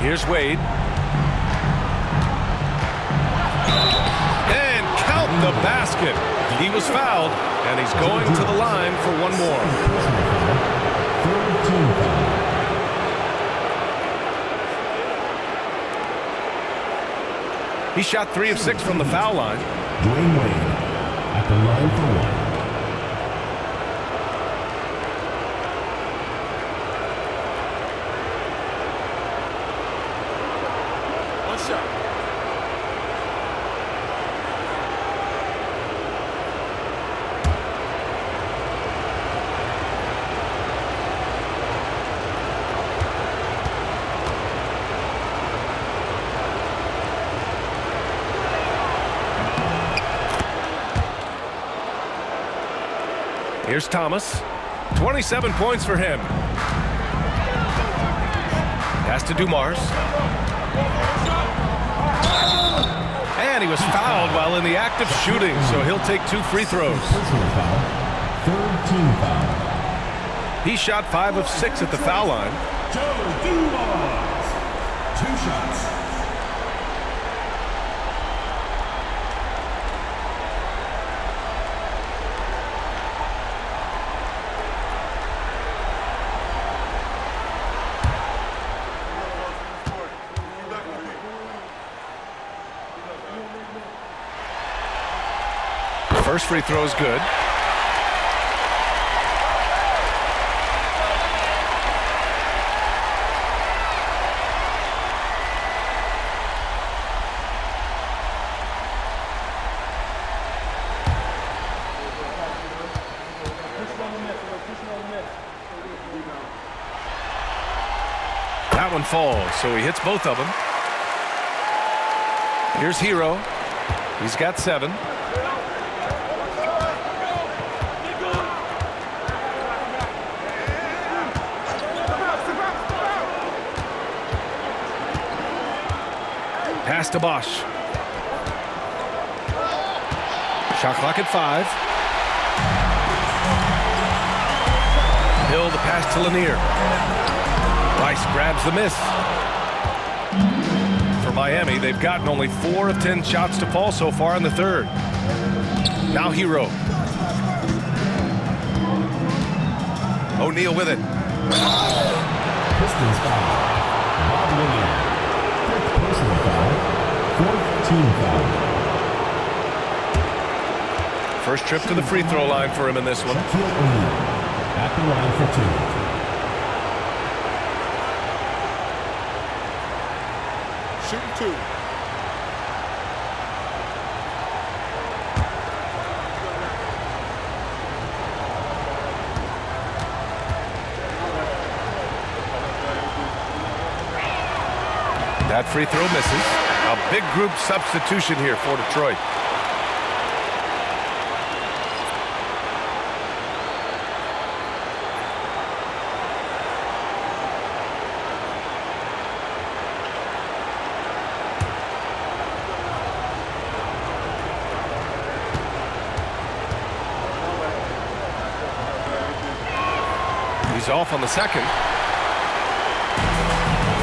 A: Here's Wade. And count the basket. He was fouled, and he's going to the line for one more. He shot 3 of 6 from the foul line.
E: Dwayne Wade at the line for one.
A: Here's Thomas. 27 points for him. Pass to Dumars. And he was fouled while in the act of shooting, so he'll take 2 free throws.
E: Third team foul.
A: He shot 5 of 6 at the foul line.
E: Joe Dumars. 2 shots.
A: First free throw is good. That one falls, so he hits both of them. Here's Hero. He's got 7. Pass to Bosh. Shot clock at 5. Hill the pass to Lanier. Rice grabs the miss. For Miami, they've gotten only 4 of 10 shots to fall so far in the third. Now Hero. O'Neal with it.
E: Pistons foul. Bob Lanier. 5th personal foul. 4th team foul.
A: First trip to the free throw line for him in this one.
E: Shaquille O'Neal at the line for 2.
G: Shooting 2.
A: That free throw misses. A big group substitution here for Detroit. He's off on the second.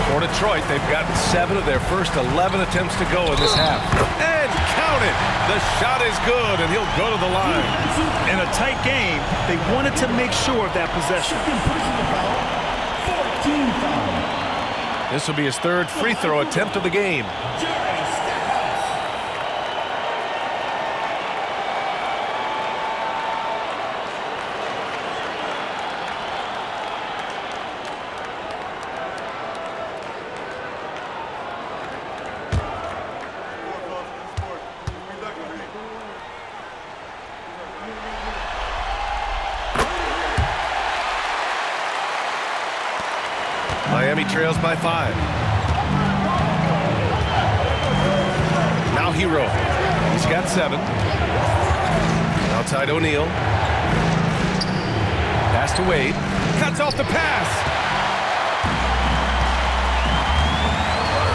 A: For Detroit, they've gotten 7 of their first 11 attempts to go in this half. And count it! The shot is good, and he'll go to the line.
B: In a tight game, they wanted to make sure of that possession.
E: 14 foul.
A: This will be his 3rd free throw attempt of the game. Miami trails by 5. Now Hero. He's got 7. Outside O'Neal. Pass to Wade. Cuts off the pass.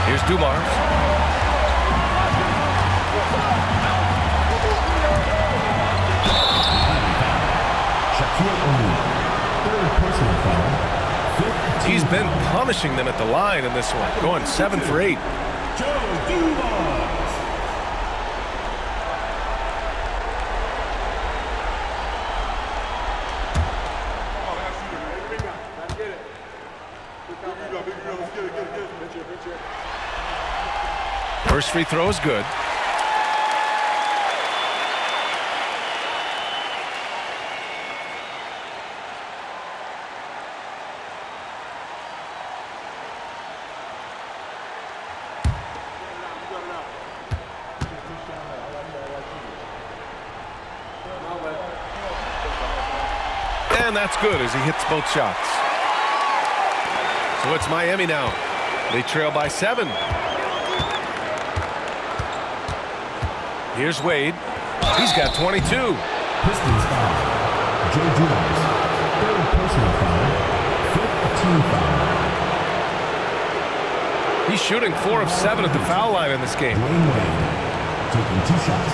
A: Here's Dumars. He's been punishing them at the line in this one, going 7 for 8. First free throw is good. And that's good as he hits both shots. So it's Miami now. They trail by 7. Here's Wade. He's got 22.
E: Pistons foul. Joe Dumars. Third personal foul. Fifth team foul.
A: He's shooting 4 of 7 at the foul line in this game.
E: Dwayne Wade taking 2 shots.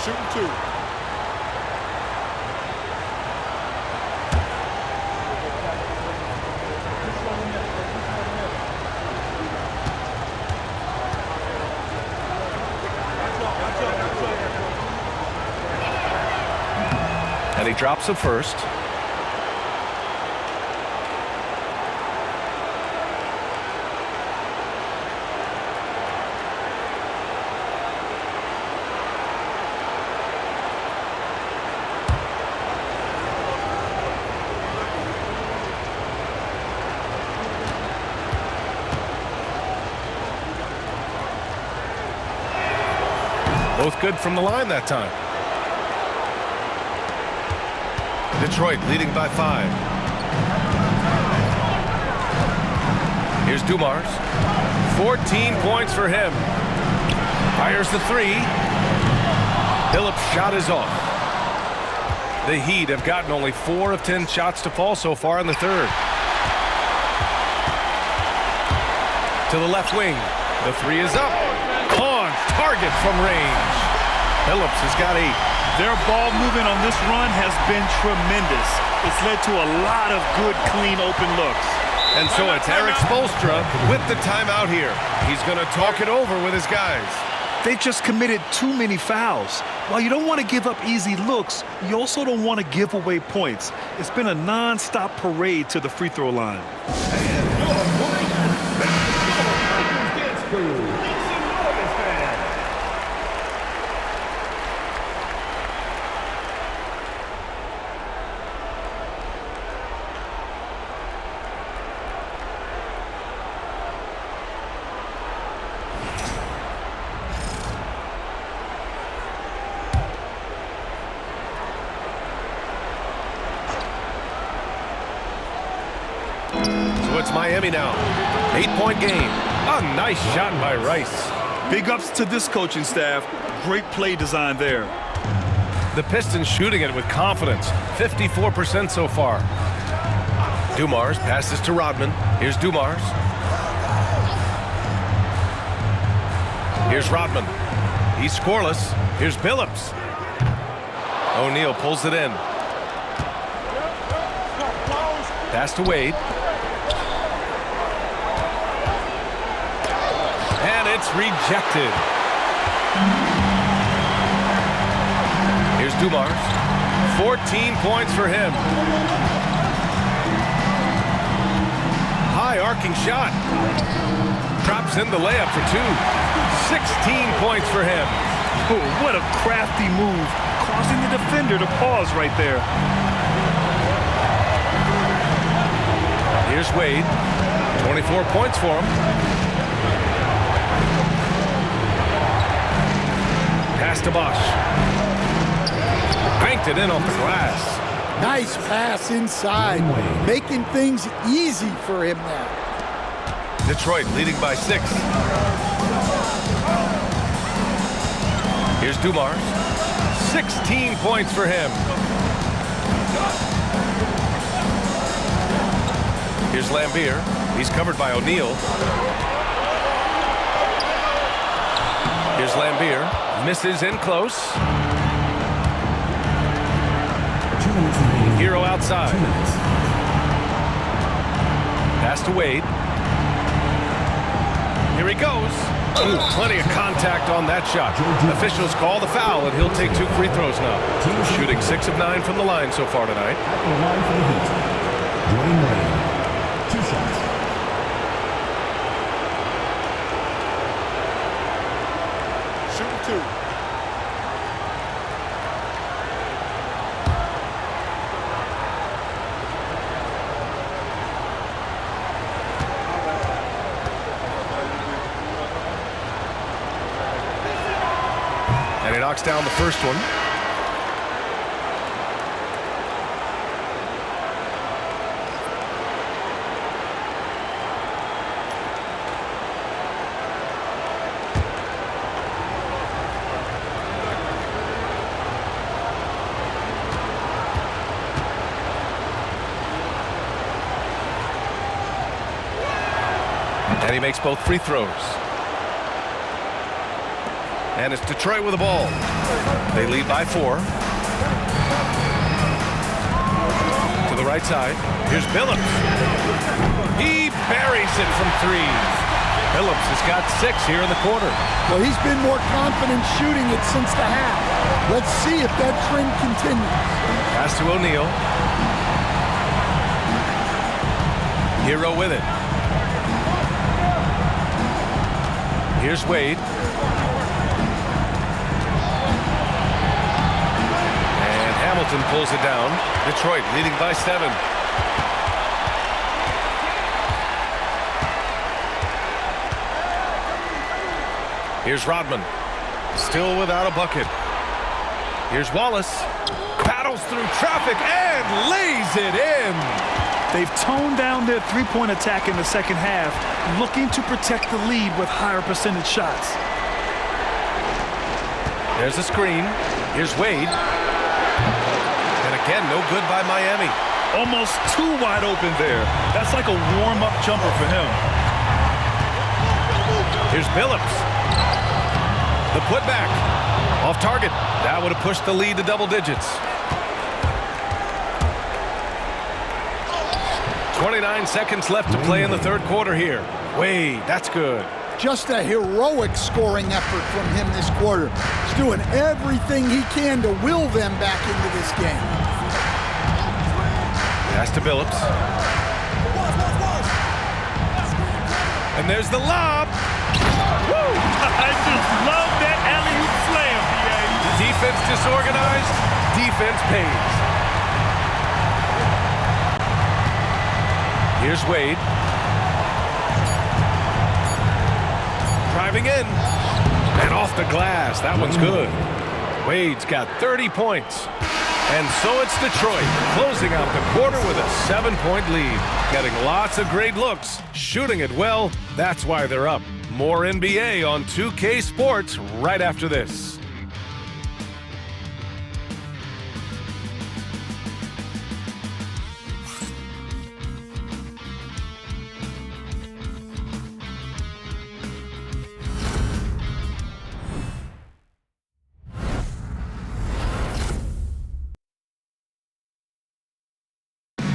K: Shooting 2.
A: And he drops the first. Both good from the line that time. Detroit leading by 5. Here's Dumars. 14 points for him. Fires the 3. Phillips' shot is off. The Heat have gotten only 4 of 10 shots to fall so far in the third. To the left wing. The 3 is up. On target from range. Phillips has got 8.
B: Their ball movement on this run has been tremendous. It's led to a lot of good, clean, open looks.
A: And so it's Eric Spoelstra with the timeout here. He's going to talk it over with his guys.
B: They just committed too many fouls. While you don't want to give up easy looks, you also don't want to give away points. It's been a non-stop parade to the free throw line.
A: So it's Miami now. 8-point game. A nice shot by Rice.
B: Big ups to this coaching staff. Great play design there.
A: The Pistons shooting it with confidence. 54% so far. Dumars passes to Rodman. Here's Dumars. Here's Rodman. He's scoreless. Here's Billups. O'Neal pulls it in. Pass to Wade. And it's rejected. Here's Dumars. 14 points for him. High arcing shot. Drops in the layup for 2. 16 points for him.
B: Oh, what a crafty move, causing the defender to pause right there.
A: Here's Wade. 24 points for him. Pass to Bosch. Banked it in off the glass.
C: Nice pass inside, making things easy for him now.
A: Detroit leading by 6. Here's Dumars. 16 points for him. Here's Lambier. He's covered by O'Neal. Here's Lambier. Misses in close. Hero outside. Pass to Wade. Here he goes. Ooh, plenty of contact on that shot. Officials call the foul, and he'll take 2 free throws now. Shooting 6 of 9 from the line so far tonight.
E: At the line for the Heat, Dwayne Wade. 2 shots.
K: Shooting 2.
A: And he knocks down the first one. And he makes both free throws. And it's Detroit with the ball. They lead by 4. To the right side. Here's Billups. He buries it from 3. Billups has got 6 here in the quarter.
C: Well, he's been more confident shooting it since the half. Let's see if that trend continues.
A: Pass to O'Neal. Hero with it. Here's Wade. And Hamilton pulls it down. Detroit leading by 7. Here's Rodman. Still without a bucket. Here's Wallace. Paddles through traffic and lays it in.
B: They've toned down their three-point attack in the second half, looking to protect the lead with higher percentage shots.
A: There's a screen. Here's Wade. And again, no good by Miami.
B: Almost too wide open there. That's like a warm-up jumper for him.
A: Here's Billups. The putback. Off target. That would have pushed the lead to double digits. 29 seconds left to play in the third quarter here. Wade, that's good.
C: Just a heroic scoring effort from him this quarter. He's doing everything he can to will them back into this game.
A: Pass to Billups. And there's the lob.
B: Woo! I just love that alley-oop slam, BA.
A: Defense disorganized. Defense pays. Here's Wade. Driving in. And off the glass. That one's good. Wade's got 30 points. And so it's Detroit closing out the quarter with a 7-point lead. Getting lots of great looks. Shooting it well. That's why they're up. More NBA on 2K Sports right after this.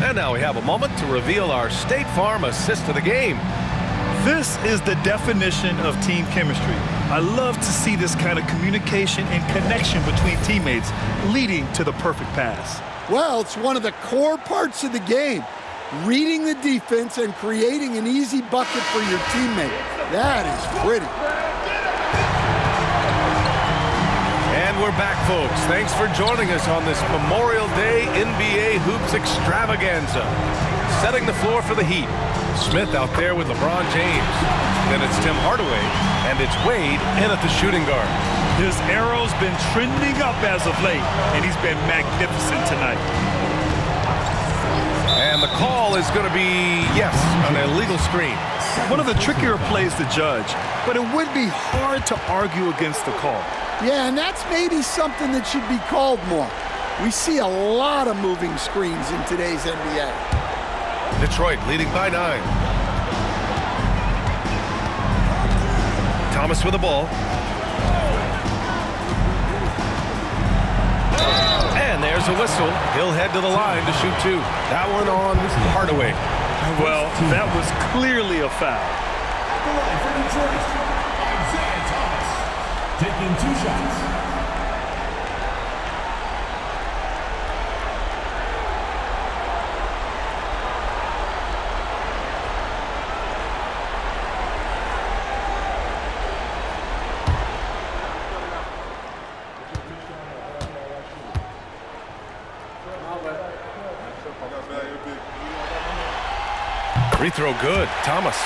A: And now we have a moment to reveal our State Farm assist of the game.
B: This is the definition of team chemistry. I love to see this kind of communication and connection between teammates leading to the perfect pass.
C: Well, it's one of the core parts of the game. Reading the defense and creating an easy bucket for your teammate. That is pretty.
A: And we're back, folks. Thanks for joining us on this Memorial Day NBA Hoops extravaganza. Setting the floor for the Heat. Smith out there with LeBron James. Then it's Tim Hardaway, and it's Wade in at the shooting guard.
B: His arrow's been trending up as of late, and he's been magnificent tonight.
A: call is going to be, yes, an illegal screen.
B: One of the trickier plays to judge, but it would be hard to argue against the call.
C: Yeah, and that's maybe something that should be called more. We see a lot of moving screens in today's NBA.
A: Detroit leading by 9. Thomas with the ball. And there's a whistle. He'll head to the line to shoot 2. That one on Hardaway.
B: Well, that was clearly a foul.
E: At the line for Detroit, Isaiah Thomas, taking 2 shots.
A: Free throw good. Thomas.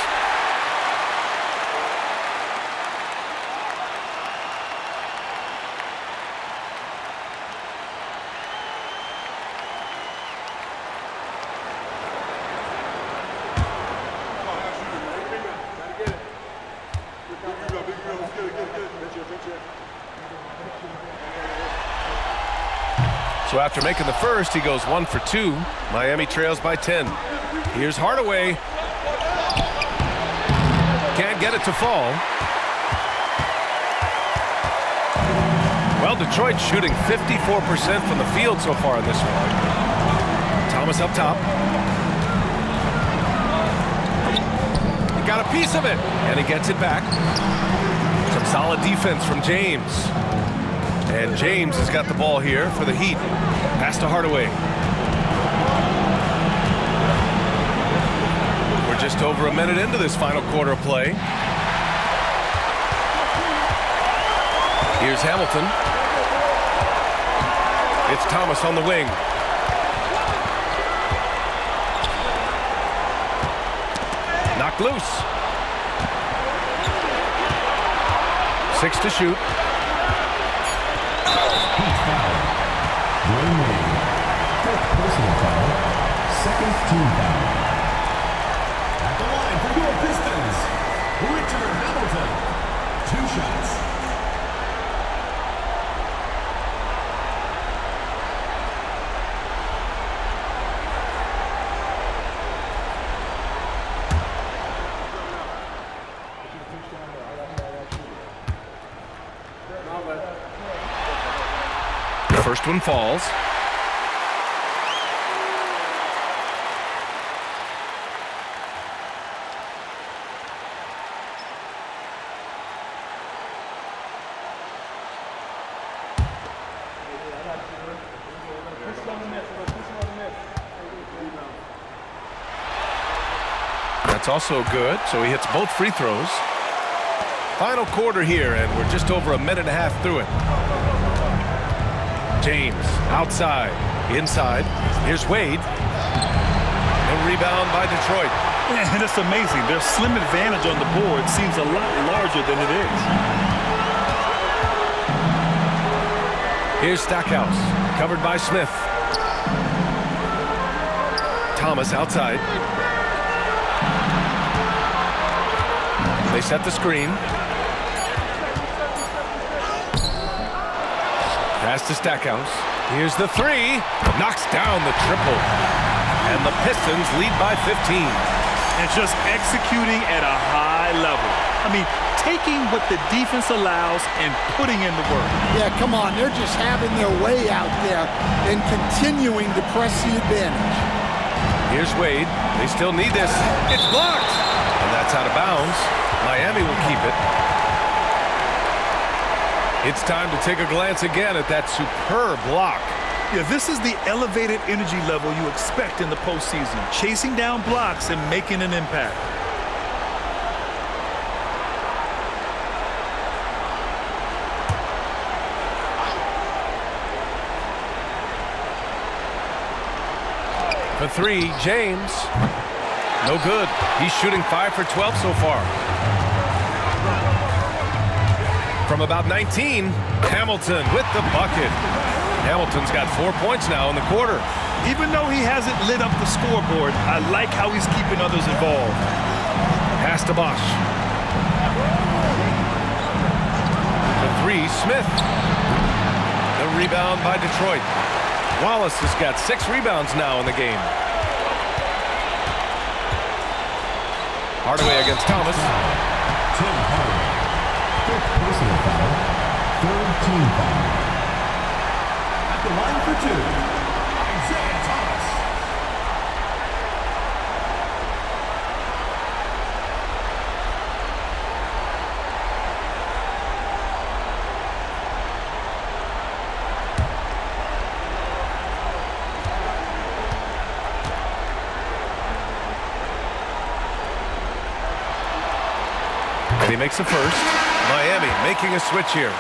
A: So after making the first, he goes 1 for 2. Miami trails by 10. Here's Hardaway. Can't get it to fall. Well, Detroit's shooting 54% from the field so far in this one. Thomas up top. He got a piece of it, and he gets it back. Some solid defense from James. And James has got the ball here for the Heat. Pass to Hardaway. We're just over a minute into this final quarter of play. Here's Hamilton. It's Thomas on the wing. Knocked loose. 6 to shoot.
E: Personal foul, second team foul. At the line for your Pistons, Richard Hamilton, 2 shots.
A: The first one falls. That's also good, so he hits both free throws. Final quarter here, and we're just over a minute and a half through it. James, outside, inside. Here's Wade. No rebound by Detroit.
B: Yeah, and it's amazing. Their slim advantage on the board seems a lot larger than it is.
A: Here's Stackhouse, covered by Smith. Thomas outside. They set the screen. Pass to Stackhouse. Here's the 3. Knocks down the triple. And the Pistons lead by 15.
B: And just executing at a high level. I mean, taking what the defense allows and putting in the work.
C: Yeah, come on. They're just having their way out there and continuing to press the advantage.
A: Here's Wade. They still need this. It's blocked. And that's out of bounds. Miami will keep it. It's time to take a glance again at that superb block.
B: Yeah, this is the elevated energy level you expect in the postseason. Chasing down blocks and making an impact.
A: For 3, James. No good. He's shooting 5 for 12 so far. From from about 19. Hamilton with the bucket. Hamilton's got 4 points now in the quarter.
B: Even though he hasn't lit up the scoreboard, I like how he's keeping others involved.
A: Pass to Bosch. The three, Smith. The rebound by Detroit. Wallace has got 6 rebounds now in the game. Hardaway against Thomas.
E: Tim Hardaway. Fifth personal foul. Third team foul. At the line for 2, Isaiah Thomas.
A: He makes a first. Miami making a switch here.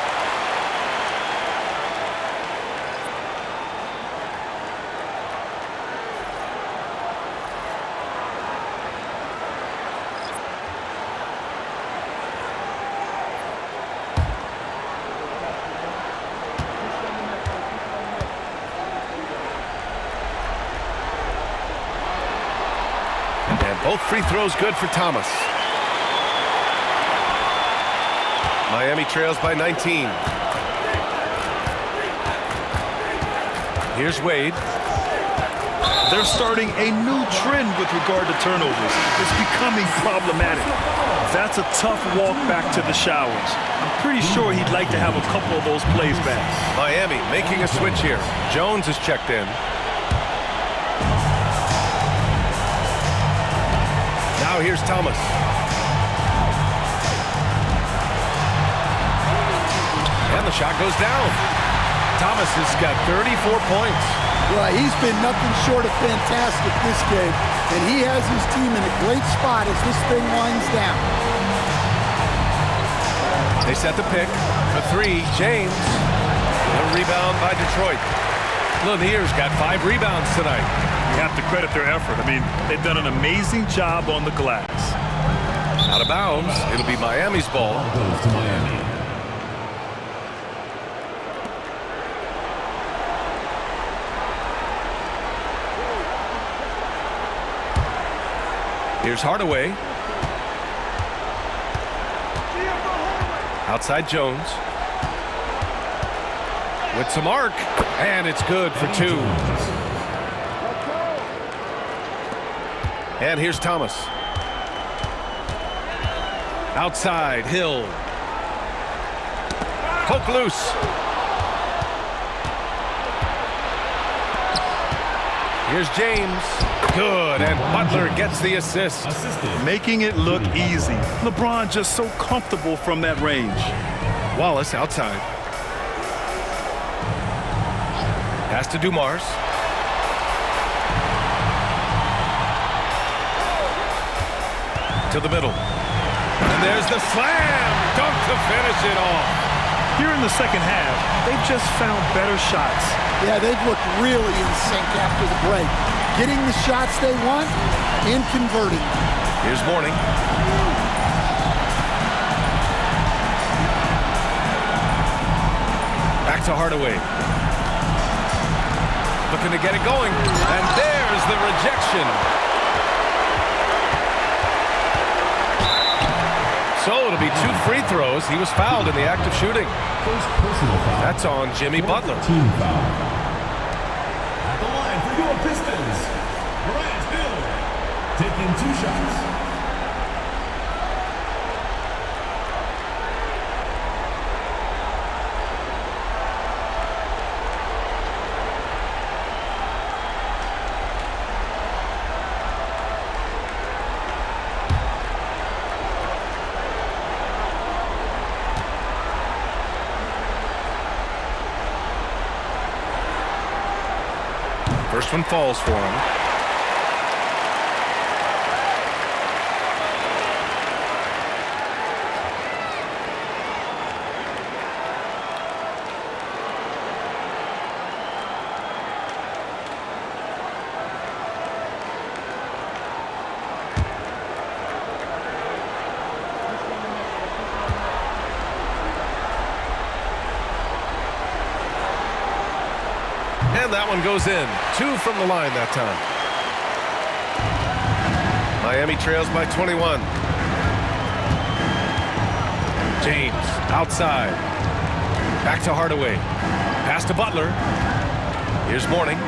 A: And both free throws good for Thomas. Miami trails by 19. Here's Wade.
B: They're starting a new trend with regard to turnovers. It's becoming problematic. That's a tough walk back to the showers. I'm pretty sure he'd like to have a couple of those plays back.
A: Miami making a switch here. Jones is checked in. Now here's Thomas. And the shot goes down. Thomas has got 34 points.
C: Well, he's been nothing short of fantastic this game, and he has his team in a great spot as this thing winds down.
A: They set the pick. The three, James. The rebound by Detroit. Lanier's got 5 rebounds tonight.
B: You have to credit their effort. I mean, they've done an amazing job on the glass.
A: Out of bounds. It'll be Miami's ball.
E: Goes to Miami.
A: Here's Hardaway. Outside Jones. With some arc. And it's good for 2. And here's Thomas. Outside, Hill. Poke loose. Here's James. Good, and Butler gets the assist.
B: Making it look easy. LeBron just so comfortable from that range.
A: Wallace outside. Pass to Dumars. To the middle. And there's the slam. Dunk to finish it off.
B: Here in the second half, they've just found better shots.
C: Yeah, they've looked really in sync after the break. Getting the shots they want and converting.
A: Here's Mourning. Back to Hardaway. Looking to get it going. And there's the rejection. So it'll be 2 free throws. He was fouled in the act of shooting.
E: First personal foul.
A: That's on Jimmy Butler.
E: Team foul. At the line for your Pistons, Grant Hill, taking 2 shots.
A: First one falls for him. And that one goes in. 2 from the line that time. Miami trails by 21. James outside. Back to Hardaway. Pass to Butler. Here's Mourning.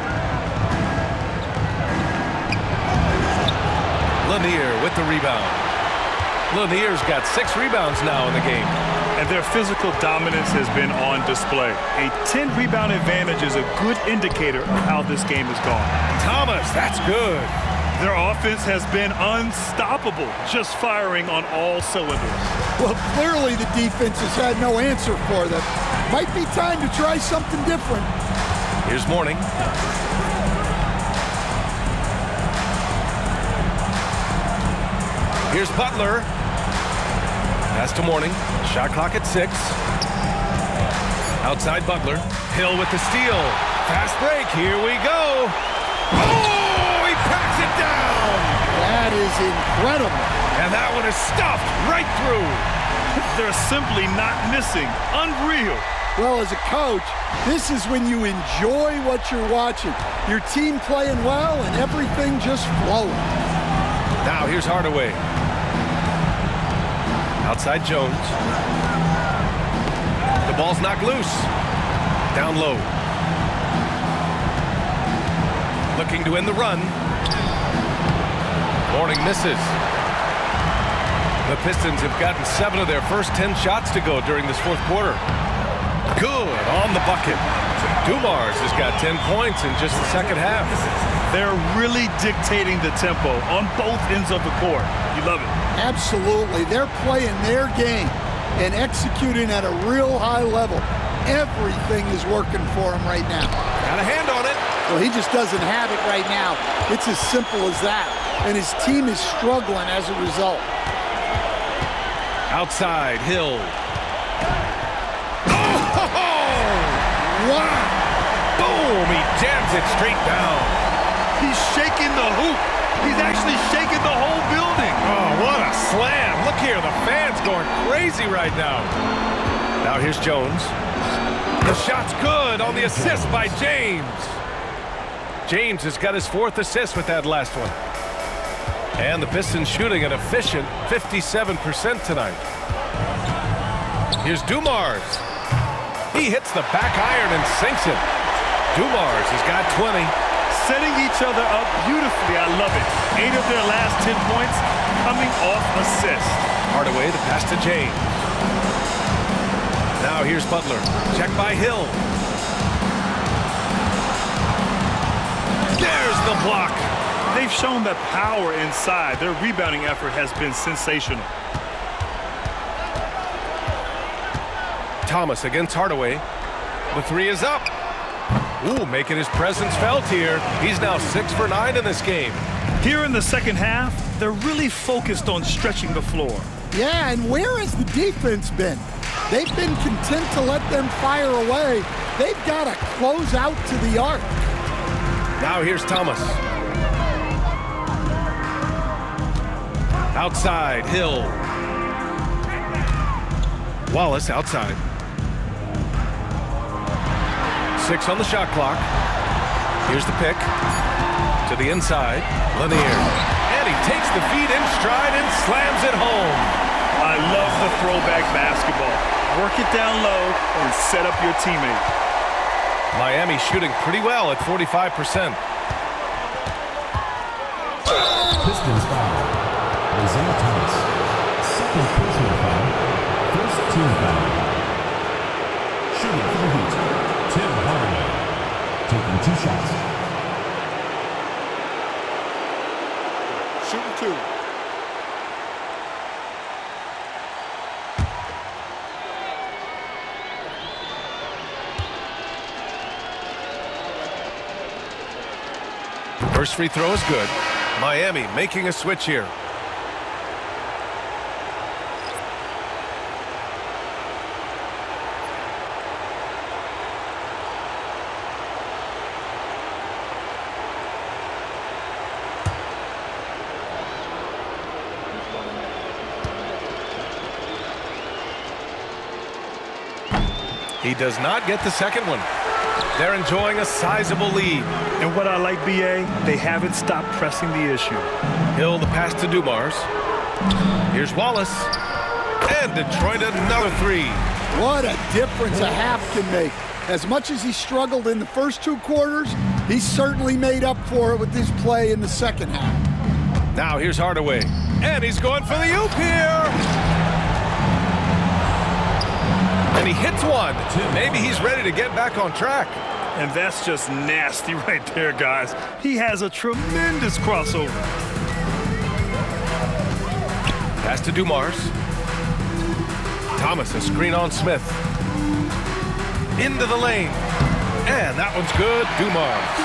A: Lanier with the rebound. Lanier's got 6 rebounds now in the game.
B: And their physical dominance has been on display. A 10-rebound advantage is a good indicator of how this game has gone.
A: Thomas, that's good.
B: Their offense has been unstoppable, just firing on all cylinders.
C: Well, clearly the defense has had no answer for them. Might be time to try something different.
A: Here's Mourning. Here's Butler. Pass to Mourning. Shot clock at 6. Outside Butler. Hill with the steal. Fast break. Here we go. Oh, he packs it down.
C: That is incredible.
A: And that one is stuffed right through.
B: They're simply not missing. Unreal.
C: Well, as a coach, this is when you enjoy what you're watching. Your team playing well and everything just flowing.
A: Now here's Hardaway. Outside Jones. The ball's knocked loose. Down low. Looking to end the run. Mourning misses. The Pistons have gotten 7 of their first 10 shots to go during this fourth quarter. Good on the bucket. Dumars has got 10 points in just the second half.
B: They're really dictating the tempo on both ends of the court. You love it.
C: Absolutely. They're playing their game and executing at a real high level. Everything is working for him right now.
A: Got a hand on it.
C: Well, he just doesn't have it right now. It's as simple as that. And his team is struggling as a result.
A: Outside, Hill.
C: Wow!
A: Boom! He jams it straight down.
B: He's shaking the hoop. He's actually shaking the whole building.
A: Oh, what a slam. Look here, the fans going crazy right now. Now here's Jones. The shot's good on the assist by James. James has got his 4th assist with that last one. And the Pistons shooting an efficient 57% tonight. Here's Dumars. He hits the back iron and sinks it. Dumars has got 20.
B: Setting each other up beautifully. I love it. 8 of their last 10 points coming off assists.
A: Hardaway, the pass to James. Now here's Butler. Check by Hill. There's the block.
B: They've shown that power inside. Their rebounding effort has been sensational.
A: Thomas against Hardaway. The 3 is up. Ooh, making his presence felt here. He's now 6 for 9 in this game.
B: Here in the second half, they're really focused on stretching the floor.
C: Yeah, and where has the defense been? They've been content to let them fire away. They've got to close out to the arc.
A: Now here's Thomas. Outside, Hill. Wallace outside. 6 on the shot clock. Here's the pick. To the inside. Lanier. And he takes the feet in stride and slams it home.
B: I love the throwback basketball. Work it down low and set up your teammate.
A: Miami shooting pretty well at 45%.
E: Pistons foul. Isaiah Thomas. Second personal foul. First team foul. Shooting for the Heat. Tim Hardaway. Taking 2 shots.
C: Shooting 2.
A: First free throw is good. Miami making a switch here. He does not get the second one. They're enjoying a sizable lead.
B: And what I like, BA, they haven't stopped pressing the issue.
A: Hill the pass to Dumars. Here's Wallace. And Detroit another three.
C: What a difference a half can make. As much as he struggled in the first 2 quarters, he certainly made up for it with his play in the second half.
A: Now here's Hardaway. And he's going for the oop here. And he hits one. Maybe he's ready to get back on track.
B: And that's just nasty right there, guys. He has a tremendous crossover.
A: Pass to Dumars. Thomas, a screen on Smith. Into the lane. And that one's good. Dumars.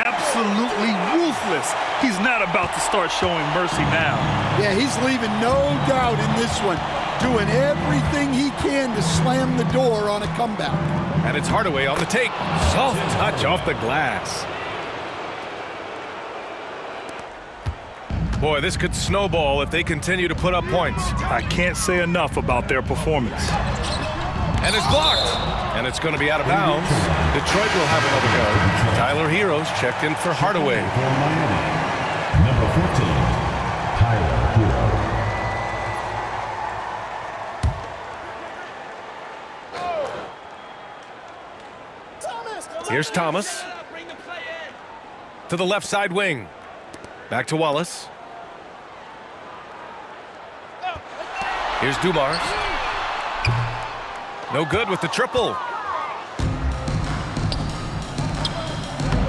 B: Absolutely ruthless. He's not about to start showing mercy now.
C: Yeah, he's leaving no doubt in this one. Doing everything he can to slam the door on a comeback.
A: And it's Hardaway on the take. Soft touch off the glass. Boy, this could snowball if they continue to put up points.
B: I can't say enough about their performance.
A: And it's blocked. And it's going to be out of bounds. Detroit will have another go. Tyler Heroes checked in for Hardaway.
E: For Miami, number 14, Tyler Hero.
A: Here's Thomas. To the left side wing. Back to Wallace. Here's Dumars. No good with the triple.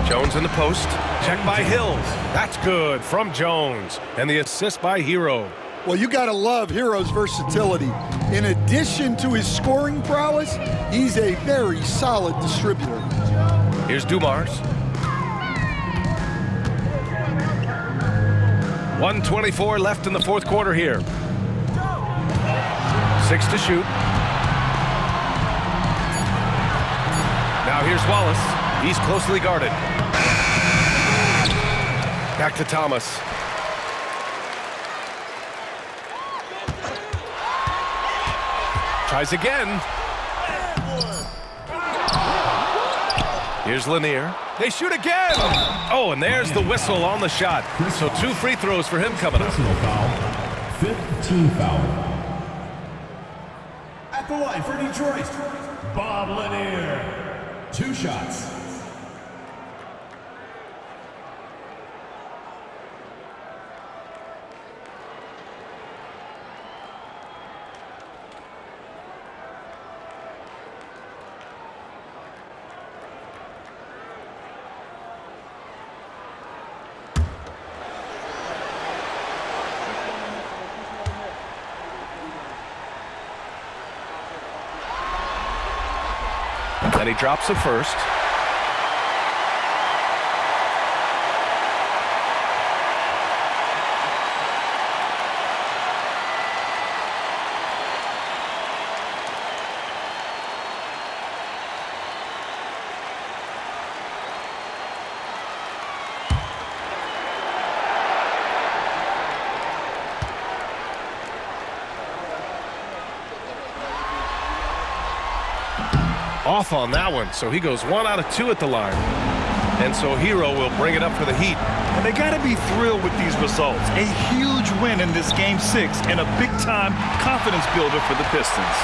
A: Jones in the post. Check by Hill. That's good from Jones. And the assist by Hero.
C: Well, you got to love Hero's versatility. In addition to his scoring prowess, he's a very solid distributor.
A: Here's Dumars. 1:24 left in the fourth quarter here. 6 to shoot. Now here's Wallace. He's closely guarded. Back to Thomas. Tries again. Here's Lanier. They shoot again. Oh, and there's the whistle on the shot. So 2 free throws for him coming up.
E: Personal foul, 15 foul. At the line for Detroit, Bob Lanier. 2 shots.
A: And he drops it first. Off on that one, so he goes 1 out of 2 at the line. And so Hero will bring it up for the Heat.
B: And they got to be thrilled with these results. A huge win in this Game 6 and a big-time confidence builder for the Pistons.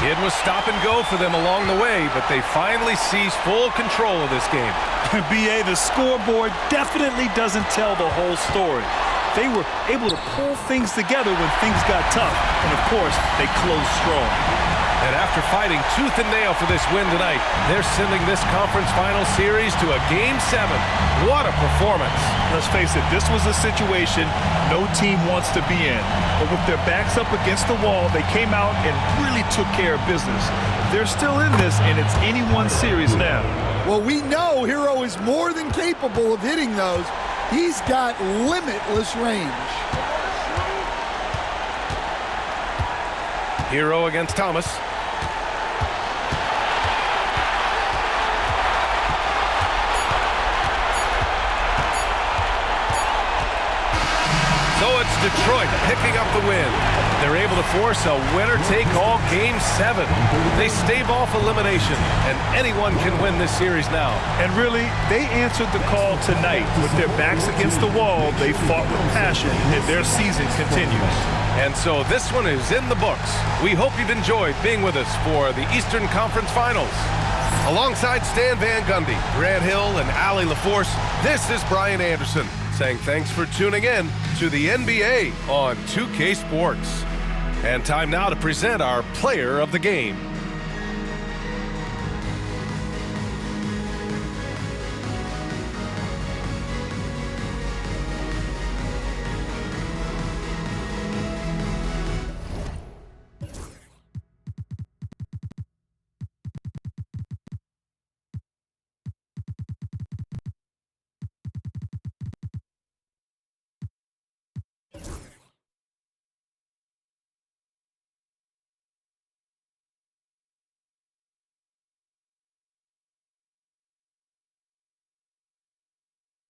A: It was stop and go for them along the way, but they finally seized full control of this game.
B: BA, the scoreboard definitely doesn't tell the whole story. They were able to pull things together when things got tough, and of course, they closed strong.
A: And after fighting tooth and nail for this win tonight, they're sending this conference final series to a Game 7. What a performance.
B: Let's face it, this was a situation no team wants to be in. But with their backs up against the wall, they came out and really took care of business. They're still in this, and it's anyone's series now.
C: Well, we know Hero is more than capable of hitting those. He's got limitless range.
A: Hero against Thomas. So it's Detroit picking up the win. They're able to force a winner-take-all Game 7. They stave off elimination, and anyone can win this series now.
B: And really, they answered the call tonight. With their backs against the wall, they fought with passion, and their season continues.
A: And so this one is in the books. We hope you've enjoyed being with us for the Eastern Conference Finals. Alongside Stan Van Gundy, Grant Hill, and Allie LaForce, this is Brian Anderson saying thanks for tuning in to the NBA on 2K Sports. And time now to present our player of the game.